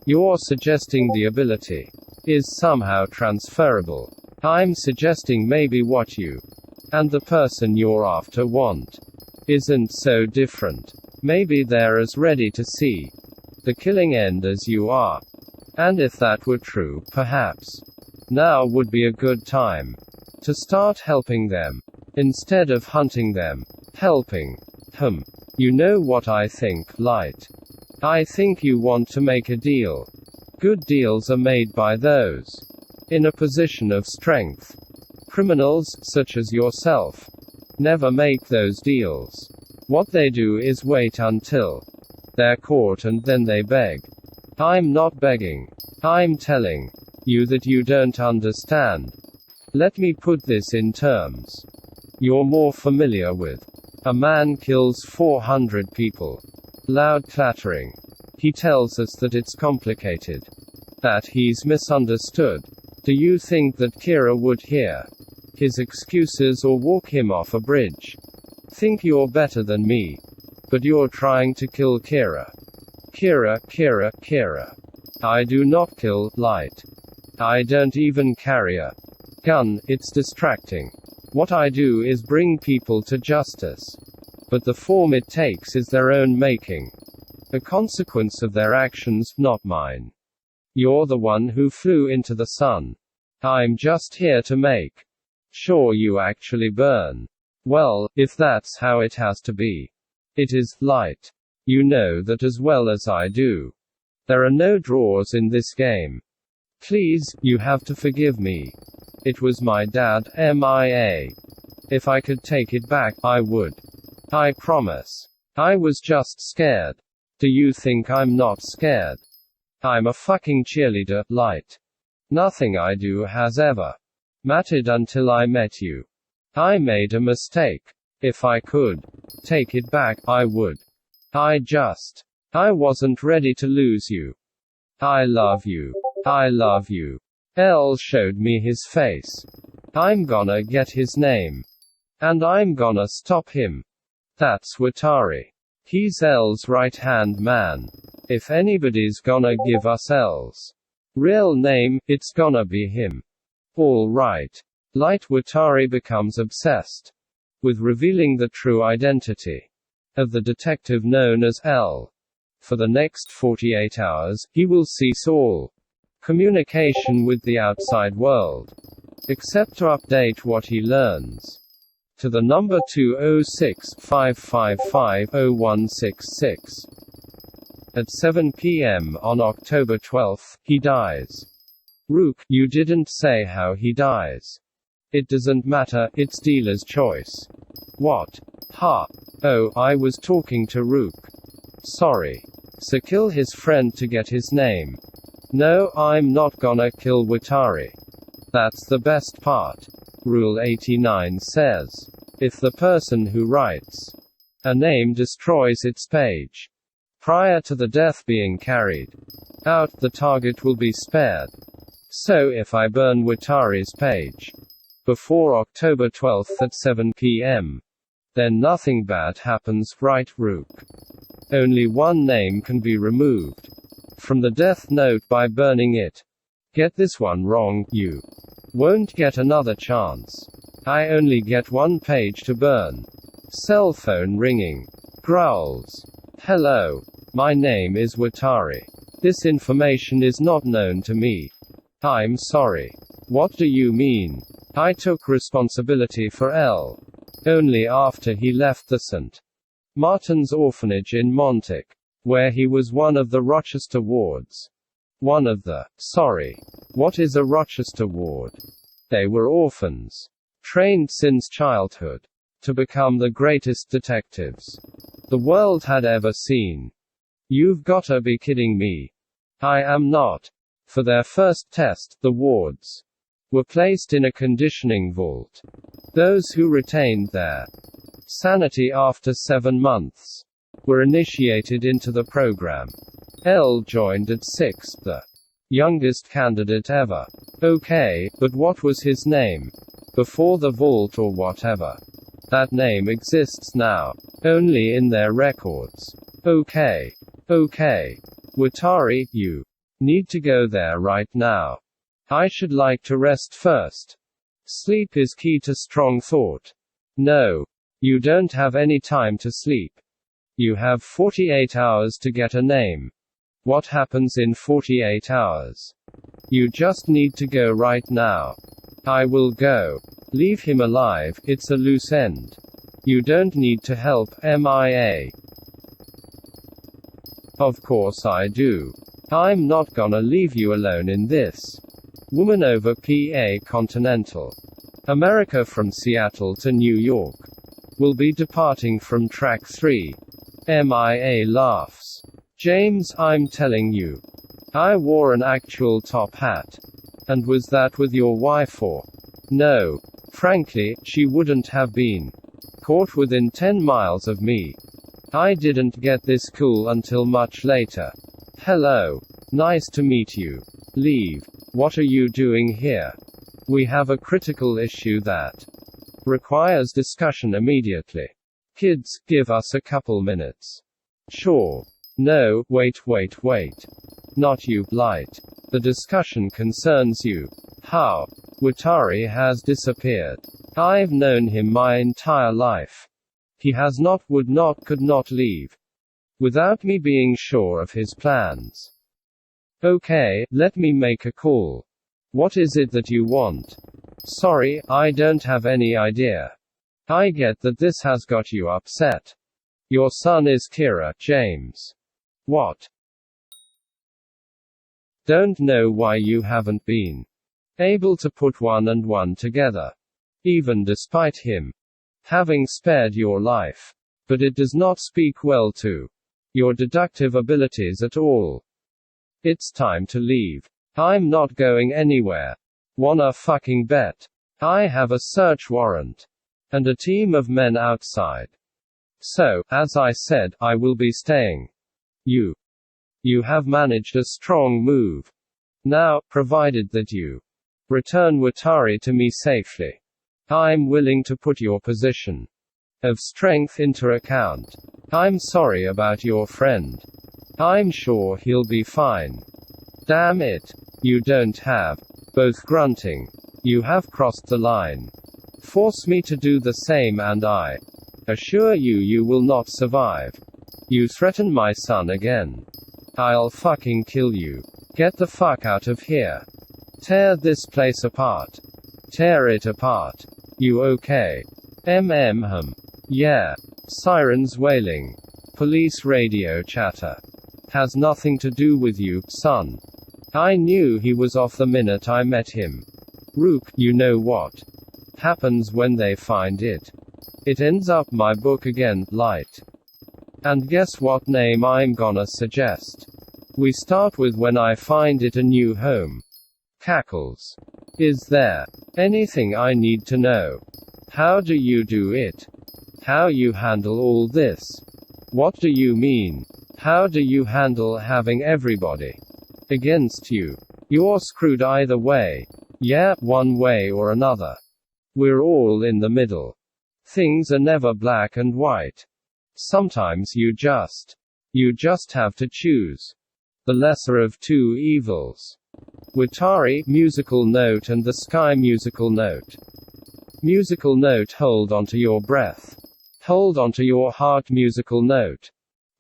You're suggesting the ability is somehow transferable. I'm suggesting maybe what you and the person you're after want isn't so different. Maybe they're as ready to see the killing end as you are. And if that were true, perhaps now would be a good time to start helping them instead of hunting them. Helping. You know what I think, Light? I think you want to make a deal. Good deals are made by those in a position of strength. Criminals, such as yourself, never make those deals. What they do is wait until they're caught and then they beg. I'm not begging. I'm telling you that you don't understand. Let me put this in terms you're more familiar with. A man kills 400 people. Loud clattering. He tells us that it's complicated. That he's misunderstood. Do you think that Kira would hear his excuses or walk him off a bridge? Think you're better than me. But you're trying to kill Kira. Kira. I do not kill, Light. I don't even carry a gun, it's distracting. What I do is bring people to justice. But the form it takes is their own making. A consequence of their actions, not mine. You're the one who flew into the sun. I'm just here to make sure you actually burn. Well, if that's how it has to be. It is, Light. You know that as well as I do. There are no draws in this game. Please, you have to forgive me. It was my dad, MIA. If I could take it back, I would. I promise. I was just scared. Do you think I'm not scared? I'm a fucking cheerleader, Light. Nothing I do has ever mattered until I met you. I made a mistake. If I could take it back, I would. I wasn't ready to lose you. I love you. I love you. L showed me his face. I'm gonna get his name. And I'm gonna stop him. That's Watari. He's L's right-hand man. If anybody's gonna give us L's real name, it's gonna be him. All right. Light Watari becomes obsessed with revealing the true identity of the detective known as L. For the next 48 hours, he will cease all communication with the outside world, except to update what he learns to the number 206-555-0166. At 7 p.m. on October 12, he dies. Rook, you didn't say how he dies. It doesn't matter, it's dealer's choice. What? Ha. Oh, I was talking to Rook. Sorry. So kill his friend to get his name. No, I'm not gonna kill Watari. That's the best part. Rule 89 says, if the person who writes a name destroys its page prior to the death being carried out, the target will be spared. So if I burn Watari's page before October 12 at 7 p.m., then nothing bad happens, right, Rook? Only one name can be removed from the death note by burning it. Get this one wrong, you won't get another chance. I only get one page to burn. Cell phone ringing. Growls. Hello. My name is Watari. This information is not known to me. I'm sorry. What do you mean? I took responsibility for L. Only after he left the St. Martin's orphanage in Montauk, where he was one of the Rochester wards. One of the. Sorry. What is a Rochester ward? They were orphans. Trained since childhood. To become the greatest detectives the world had ever seen. You've gotta be kidding me. I am not. For their first test, the wards were placed in a conditioning vault. Those who retained their sanity after 7 months were initiated into the program. L joined at 6th, the youngest candidate ever. Okay, but what was his name? Before the vault or whatever. That name exists now. Only in their records. Okay. Okay. Watari, you need to go there right now. I should like to rest first. Sleep is key to strong thought. No. You don't have any time to sleep. You have 48 hours to get a name. What happens in 48 hours? You just need to go right now. I will go. Leave him alive, it's a loose end. You don't need to help, MIA. Of course I do. I'm not gonna leave you alone in this. Woman over PA Continental America from Seattle to New York. Will be departing from track 3. MIA laughs. James, I'm telling you. I wore an actual top hat. And was that with your wife or? No. Frankly, she wouldn't have been caught within 10 miles of me. I didn't get this cool until much later. Hello. Nice to meet you. Leave. What are you doing here? We have a critical issue that requires discussion immediately. Kids, give us a couple minutes. Sure. No, wait. Not you, Light. The discussion concerns you. How? Watari has disappeared. I've known him my entire life. He has not, would not, could not leave without me being sure of his plans. Okay, let me make a call. What is it that you want? Sorry, I don't have any idea. I get that this has got you upset. Your son is Kira, James. What? Don't know why you haven't been able to put one and one together. Even despite him having spared your life. But it does not speak well to your deductive abilities at all. It's time to leave. I'm not going anywhere. Wanna fucking bet? I have a search warrant. And a team of men outside. So, as I said, I will be staying. You have managed a strong move. Now, provided that you return Watari to me safely, I'm willing to put your position of strength into account. I'm sorry about your friend. I'm sure he'll be fine. Damn it. You don't have. Both grunting. You have crossed the line. Force me to do the same and I assure you you will not survive. You threaten my son again. I'll fucking kill you. Get the fuck out of here. Tear this place apart. Tear it apart. You okay? Yeah. Sirens wailing. Police radio chatter. Has nothing to do with you, son. I knew he was off the minute I met him. Rook, you know what happens when they find it? It ends up my book again, Light. And guess what name I'm gonna suggest? We start with when I find it a new home. Cackles. Is there anything I need to know? How do you do it? How you handle all this? What do you mean? How do you handle having everybody against you? You're screwed either way. Yeah, one way or another. We're all in the middle. Things are never black and white. Sometimes you just have to choose the lesser of two evils. Watari musical note and the Sky musical note. Musical note, hold onto your breath. Hold onto your heart, musical note.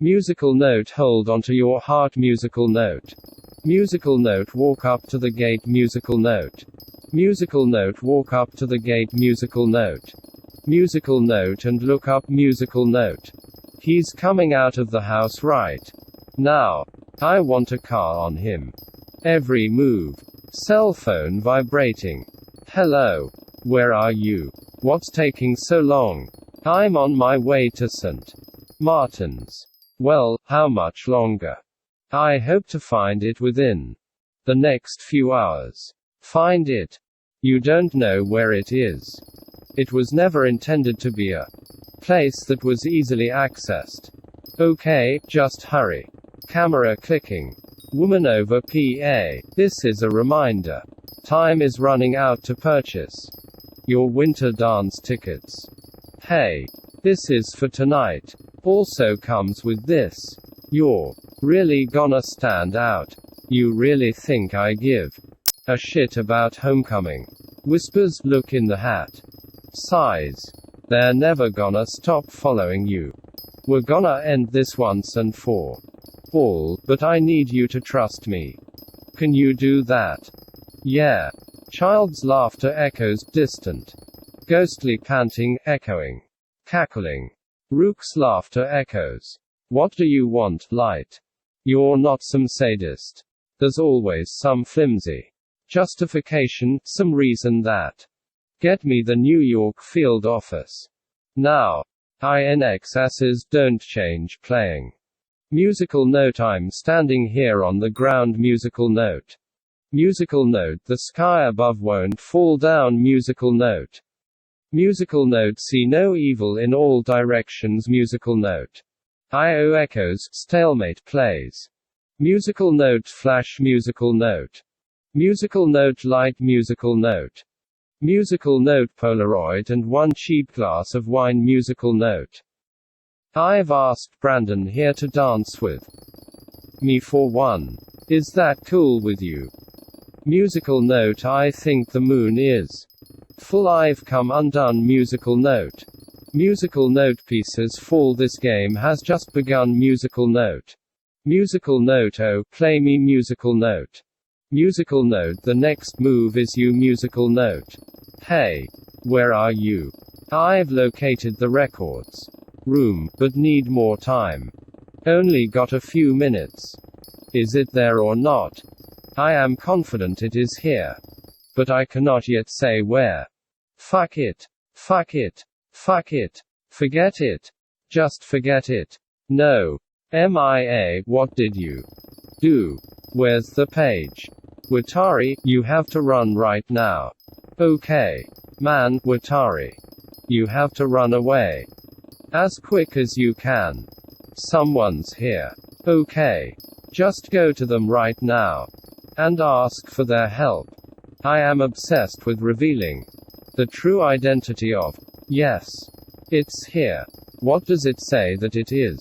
Musical note, hold onto your heart, musical note. Musical note, walk up to the gate, musical note. Musical note, walk up to the gate, musical note. Musical note, and look up, musical note. He's coming out of the house right now. I want a car on him. Every move. Cell phone vibrating. Hello. Where are you? What's taking so long? I'm on my way to St. Martin's. Well, how much longer? I hope to find it within the next few hours. Find it. You don't know where it is. It was never intended to be a place that was easily accessed. Okay, just hurry. Camera clicking. Woman over PA. This is a reminder. Time is running out to purchase your winter dance tickets. Hey, this is for tonight. Also comes with this. You're really gonna stand out. You really think I give a shit about homecoming? Whispers, look in the hat. Sighs. They're never gonna stop following you. We're gonna end this once and for all, but I need you to trust me. Can you do that? Yeah. Child's laughter echoes, distant. Ghostly panting, echoing. Cackling. Rook's laughter echoes. What do you want, light? You're not some sadist. There's always some flimsy justification, some reason that. Get me the New York field office. Now. INXS's don't change playing. Musical note, I'm standing here on the ground, musical note. Musical note, the sky above won't fall down, musical note. Musical note, see no evil in all directions, musical note. IO echoes, stalemate plays. Musical note, flash, musical note. Musical note, light, musical note. Musical note, Polaroid and one cheap glass of wine, musical note. I've asked Brandon here to dance with me for one. Is that cool with you? Musical note, I think the moon is full, I've come undone, musical note. Musical note, pieces fall, this game has just begun, musical note. Musical note, oh, play me, musical note. Musical note, the next move is you, musical note. Hey, where are you? I've located the records room, but need more time. Only got a few minutes. Is it there or not? I am confident it is here. But I cannot yet say where. Fuck it. Fuck it. Fuck it. Forget it. Just forget it. No. MIA, what did you do? Where's the page? Watari, you have to run right now. Okay. Man, Watari. You have to run away. As quick as you can. Someone's here. Okay. Just go to them right now. And ask for their help. I am obsessed with revealing the true identity of. Yes. It's here. What does it say that it is?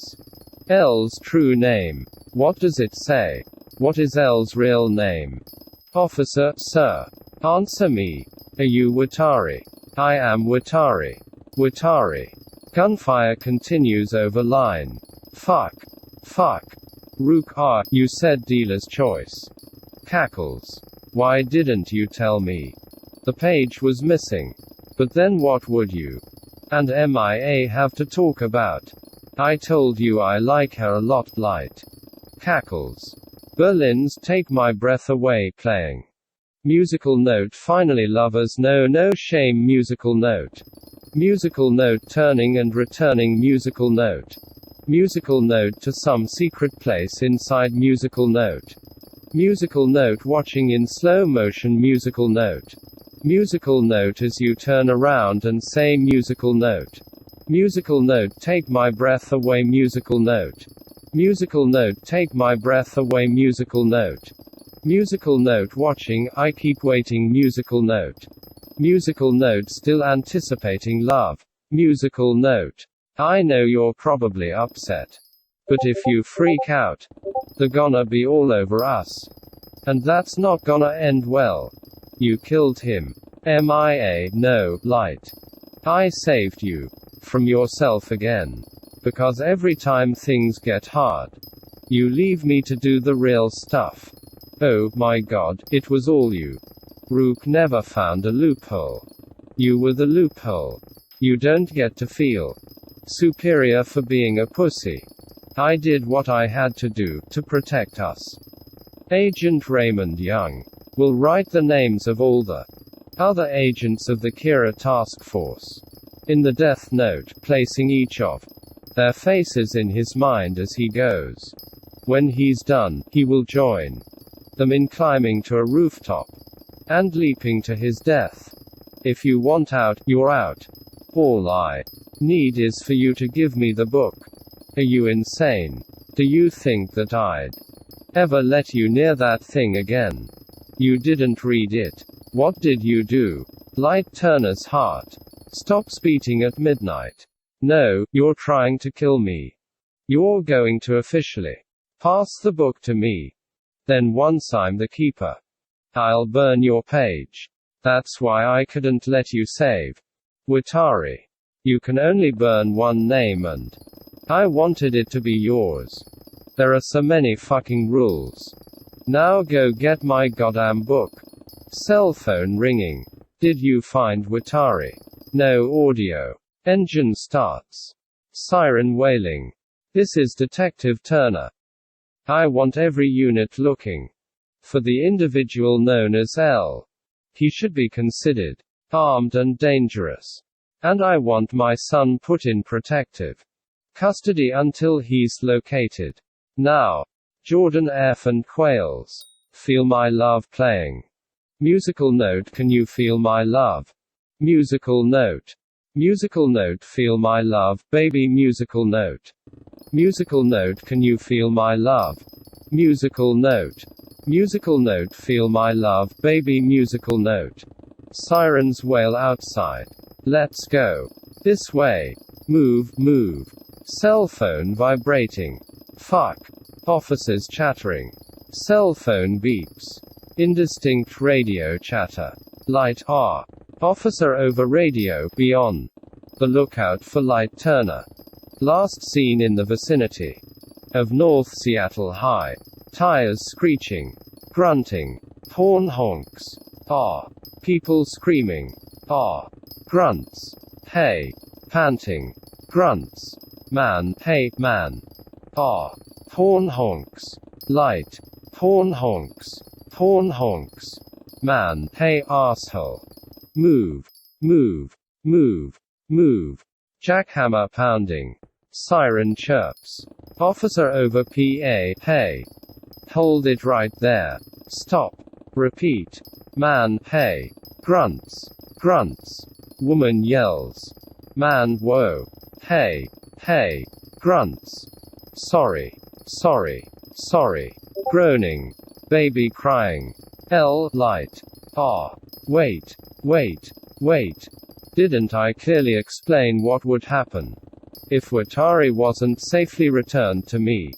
L's true name. What does it say? What is L's real name? Officer, sir. Answer me. Are you Watari? I am Watari. Watari. Gunfire continues over line. Fuck. Fuck. Rook, you said dealer's choice. Cackles. Why didn't you tell me? The page was missing. But then what would you and MIA have to talk about? I told you I like her a lot, light. Cackles. Berlin's Take My Breath Away playing. Musical note, finally lovers, no shame, musical note. Musical note, turning and returning, musical note. Musical note to some secret place inside, musical note. Musical note, watching in slow motion, musical note. Musical note as you turn around and say musical note. Musical note, take my breath away, musical note. Musical note, take my breath away, musical note. Musical note, watching, I keep waiting, musical note. Musical note, still anticipating love. Musical note. I know you're probably upset. But if you freak out, they're gonna be all over us. And that's not gonna end well. You killed him. MIA, no, light. I saved you from yourself again. Because every time things get hard, you leave me to do the real stuff. Oh my god, it was all you. Rook never found a loophole. You were the loophole. You don't get to feel superior for being a pussy. I did what I had to do to protect us. Agent Raymond Young will write the names of all the other agents of the Kira task force in the death note, placing each of their faces in his mind as he goes. When he's done, he will join them in climbing to a rooftop and leaping to his death. If you want out, you're out. All I need is for you to give me the book. Are you insane? Do you think that I'd ever let you near that thing again? You didn't read it. What did you do? Light Turner's heart stops beating at midnight. No, you're trying to kill me. You're going to officially pass the book to me. Then once I'm the keeper, I'll burn your page. That's why I couldn't let you save Watari. You can only burn one name and I wanted it to be yours. There are so many fucking rules. Now go get my goddamn book. Cell phone ringing. Did you find Watari? No audio. Engine starts. Siren wailing. This is Detective Turner. I want every unit looking for the individual known as L. He should be considered armed and dangerous. And I want my son put in protective custody until he's located. Now. Jordan F. and Quails. Feel my love playing. Musical note, can you feel my love? Musical note. Musical note, feel my love, baby. Musical note. Musical note, can you feel my love? Musical note. Musical note, feel my love, baby. Musical note. Sirens wail outside. Let's go. This way. Move, move. Cell phone vibrating. Fuck. Officers chattering. Cell phone beeps. Indistinct radio chatter. Light R. Officer over radio, be on the lookout for Light Turner. Last seen in the vicinity of North Seattle High. Tires screeching. Grunting. Horn honks. Ah. People screaming. Ah. Grunts. Hey. Panting. Grunts. Man. Hey, man. Ah. Horn honks. Light. Horn honks. Horn honks. Man. Hey, asshole. Move. Move. Move. Move. Jackhammer pounding. Siren chirps. Officer over PA. Hey. Hold it right there. Stop. Repeat. Man. Hey. Grunts. Grunts. Woman yells. Man. Whoa. Hey. Hey. Grunts. Sorry. Sorry. Sorry. Groaning. Baby crying. L. Light. R. Wait. Wait. Wait. Didn't I clearly explain what would happen if Watari wasn't safely returned to me?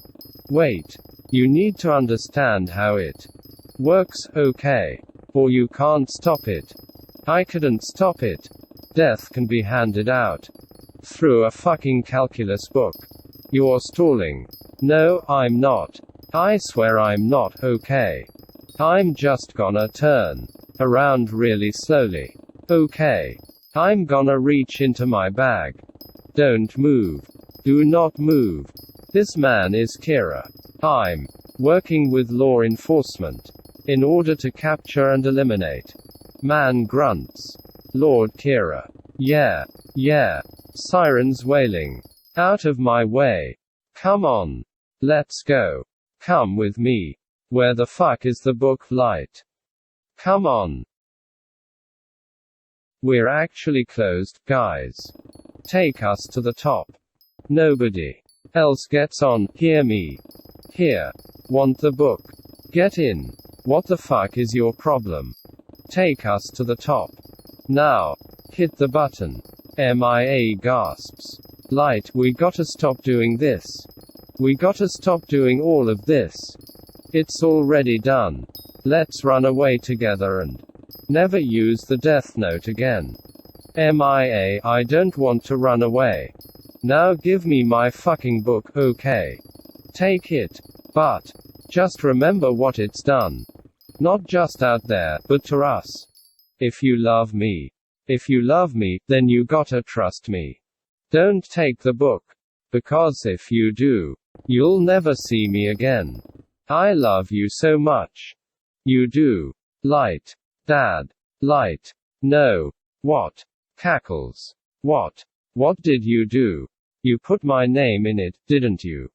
Wait. You need to understand how it works, okay? Or you can't stop it. I couldn't stop it. Death can be handed out through a fucking calculus book. You're stalling. No, I'm not. I swear I'm not, okay? I'm just gonna turn around really slowly. Okay. I'm gonna reach into my bag. Don't move. Do not move. This man is Kira. I'm working with law enforcement in order to capture and eliminate. Man grunts. Lord Kira. Yeah. Yeah. Sirens wailing. Out of my way. Come on. Let's go. Come with me. Where the fuck is the book, Light? Come on. We're actually closed, guys. Take us to the top. Nobody else gets on, hear me. Here. Want the book? Get in. What the fuck is your problem? Take us to the top. Now. Hit the button. MIA gasps. Light, we gotta stop doing this. We gotta stop doing all of this. It's already done. Let's run away together and Never use the death note again. MIA, I don't want to run away. Now give me my fucking book, okay? Take it. But just remember what it's done. Not just out there, but to us. If you love me. If you love me, then you gotta trust me. Don't take the book. Because if you do, you'll never see me again. I love you so much. You do. Light. Dad. Light. No. What? Cackles. What? What did you do? You put my name in it, didn't you?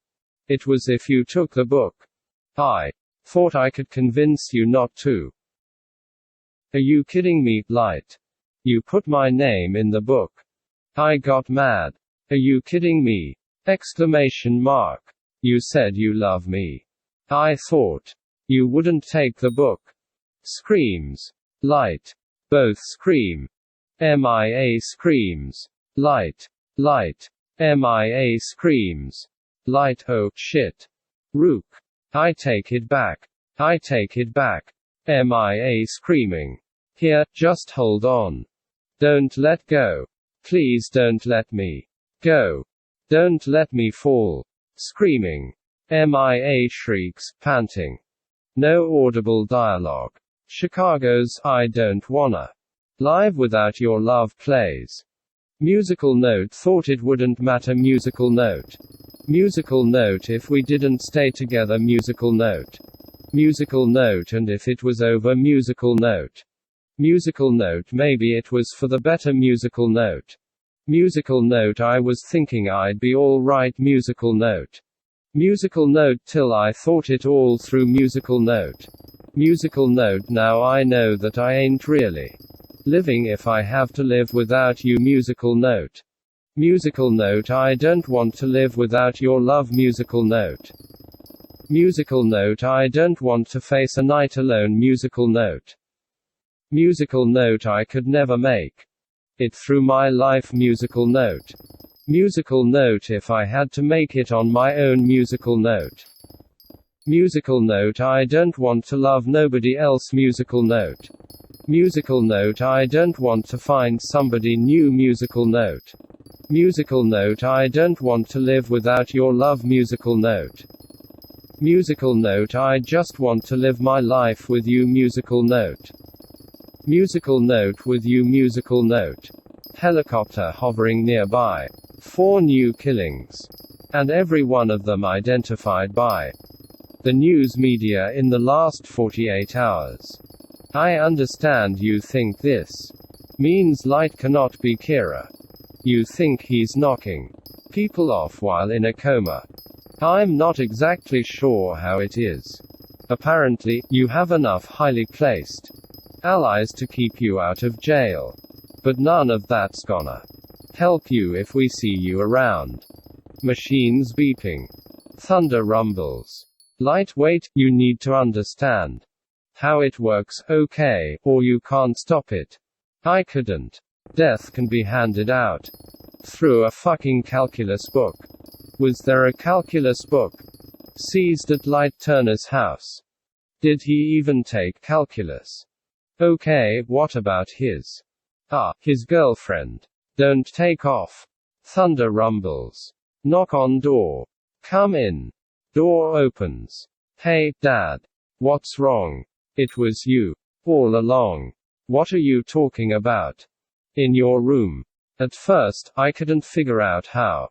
It was if you took the book. I thought I could convince you not to. Are you kidding me, Light? You put my name in the book. I got mad. Are you kidding me? Exclamation mark. You said you love me. I thought you wouldn't take the book. Screams. Light. Both scream. MIA screams. Light. Light. MIA screams. Light. Oh, shit. Rook. I take it back. I take it back. MIA screaming. Here, just hold on. Don't let go. Please don't let me go. Don't let me fall. Screaming. MIA shrieks, panting. No audible dialogue. Chicago's I Don't Wanna Live Without Your Love plays. Musical note thought it wouldn't matter. Musical note. Musical note if we didn't stay together. Musical note. Musical note and if it was over. Musical note. Musical note maybe it was for the better. Musical note. Musical note I was thinking I'd be alright. Musical note. Musical note till I thought it all through. Musical note. Musical note now I know that I ain't really living if I have to live without you. Musical note. Musical note I don't want to live without your love. Musical note. Musical note I don't want to face a night alone. Musical note. Musical note I could never make it through my life. Musical note. Musical note if I had to make it on my own. Musical note. Musical note I don't want to love nobody else. Musical note. Musical note I don't want to find somebody new. Musical note. Musical note I don't want to live without your love. Musical note. Musical note I just want to live my life with you. Musical note. Musical note with you. Musical note. Helicopter hovering nearby. 4 new killings. And every one of them identified by the news media in the last 48 hours. I understand you think this means Light cannot be Kira. You think he's knocking people off while in a coma. I'm not exactly sure how it is. Apparently, you have enough highly placed allies to keep you out of jail. But none of that's gonna help you if we see you around. Machines beeping. Thunder rumbles. Light, wait, you need to understand how it works, okay, or you can't stop it. I couldn't. Death can be handed out through a fucking calculus book. Was there a calculus book seized at Light Turner's house? Did he even take calculus? Okay, what about his his girlfriend? Don't take off. Thunder rumbles. Knock on door. Come in. Door opens. Hey, Dad. What's wrong? It was you all along. What are you talking about? In your room. At first, I couldn't figure out how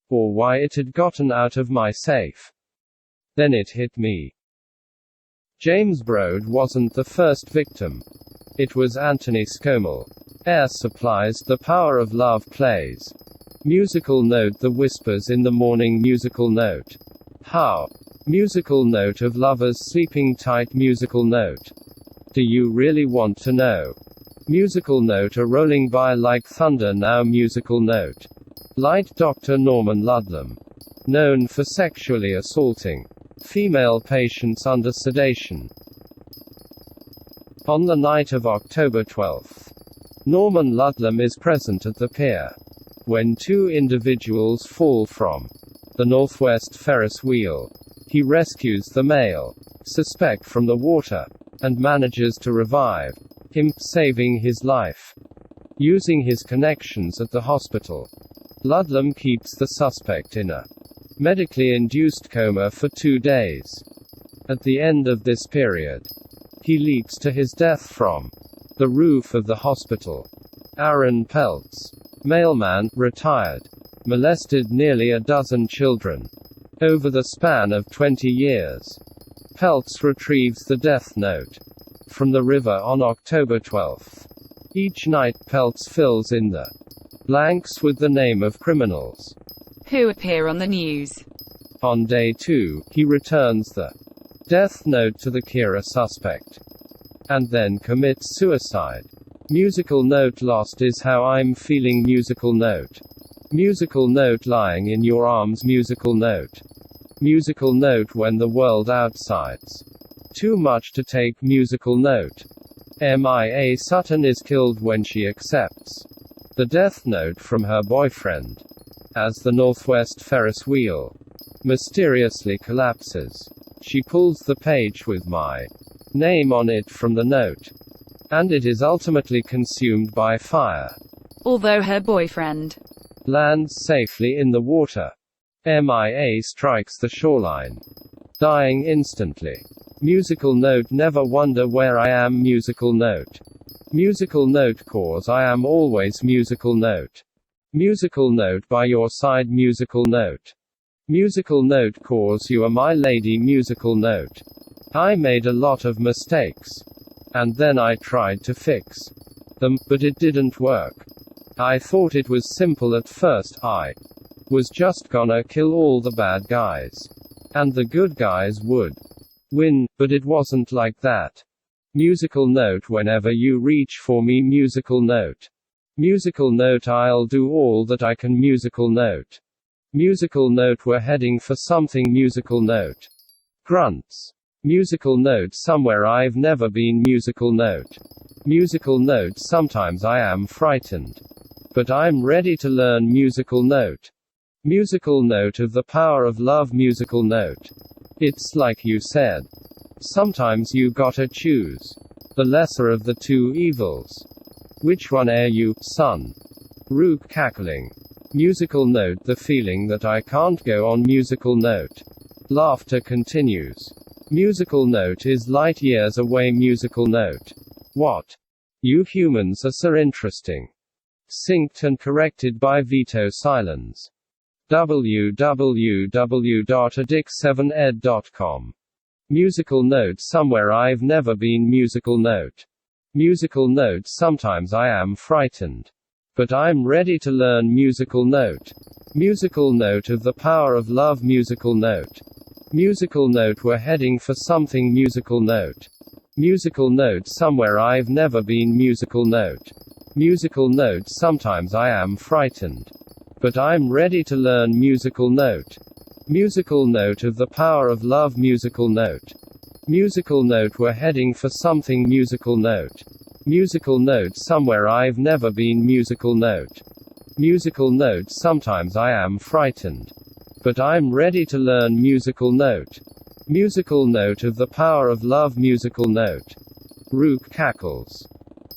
or why it had gotten out of my safe. Then it hit me. James Brode wasn't the first victim. It was Anthony Scommel. Air supplies. The power of love plays. Musical note. The whispers in the morning. Musical note. How? Musical note of lovers sleeping tight. Musical note. Do you really want to know? Musical note. Are rolling by like thunder now. Musical note. Light. Dr. Norman Ludlam, known for sexually assaulting female patients under sedation. On the night of October 12th, Norman Ludlam is present at the pier when 2 individuals fall from the northwest Ferris wheel. He rescues the male suspect from the water and manages to revive Him saving his life. Using his connections at the hospital. Ludlam keeps the suspect in a medically induced coma for 2 days. At the end of this period, he leaps to his death from the roof of the hospital. Aaron Peltz, mailman, retired, molested nearly a dozen children over the span of 20 years. Peltz retrieves the death note from the river on October 12. Each night Peltz fills in the blanks with the name of criminals who appear on the news. On day 2, he returns the death note to the Kira suspect and then commits suicide. Musical note lost is how I'm feeling. Musical note. Musical note lying in your arms. Musical note. Musical note when the world outsides too much to take. Musical note. MIA Sutton is killed when she accepts the death note from her boyfriend. As the Northwest Ferris wheel mysteriously collapses, she pulls the page with my name on it from the note, and it is ultimately consumed by fire. Although her boyfriend lands safely in the water, MIA strikes the shoreline, dying instantly. Musical note. Never wonder where I am. Musical note. Musical note cause I am always. Musical note. Musical note by your side. Musical note. Musical note cause you are my lady. Musical note. I made a lot of mistakes, and then I tried to fix them, but it didn't work. I thought it was simple at first. I was just gonna kill all the bad guys, and the good guys would win, but it wasn't like that. Musical note. Whenever you reach for me. Musical note. Musical note. I'll do all that I can. Musical note. Musical note. We're heading for something. Musical note. Grunts. Musical note. Somewhere I've never been. Musical note. Musical note. Sometimes I am frightened, but I'm ready to learn. Musical note. Musical note of the power of love. Musical note. It's like you said. Sometimes you gotta choose the lesser of the two evils. Which one are you, son? Rook cackling. Musical note. The feeling that I can't go on. Musical note. Laughter continues. Musical note is light years away. Musical note. What? You humans are so interesting. Synced and corrected by Vito Silence. www.addict7ed.com. Musical note. Somewhere I've never been. Musical note. Musical note. Sometimes I am frightened, but I'm ready to learn. Musical note. Musical note of the power of love. Musical note. Musical note. We're heading for something. Musical note. Musical note. Somewhere I've never been. Musical note. Musical note. Sometimes I am frightened, but I'm ready to learn. Musical note. Musical note of the power of love. Musical note. Musical note. We're heading for something. Musical note. Musical note. Somewhere I've never been. Musical note. Musical note. Sometimes I am frightened, but I'm ready to learn. Musical note. Musical note of the power of love. Musical note. Rook cackles.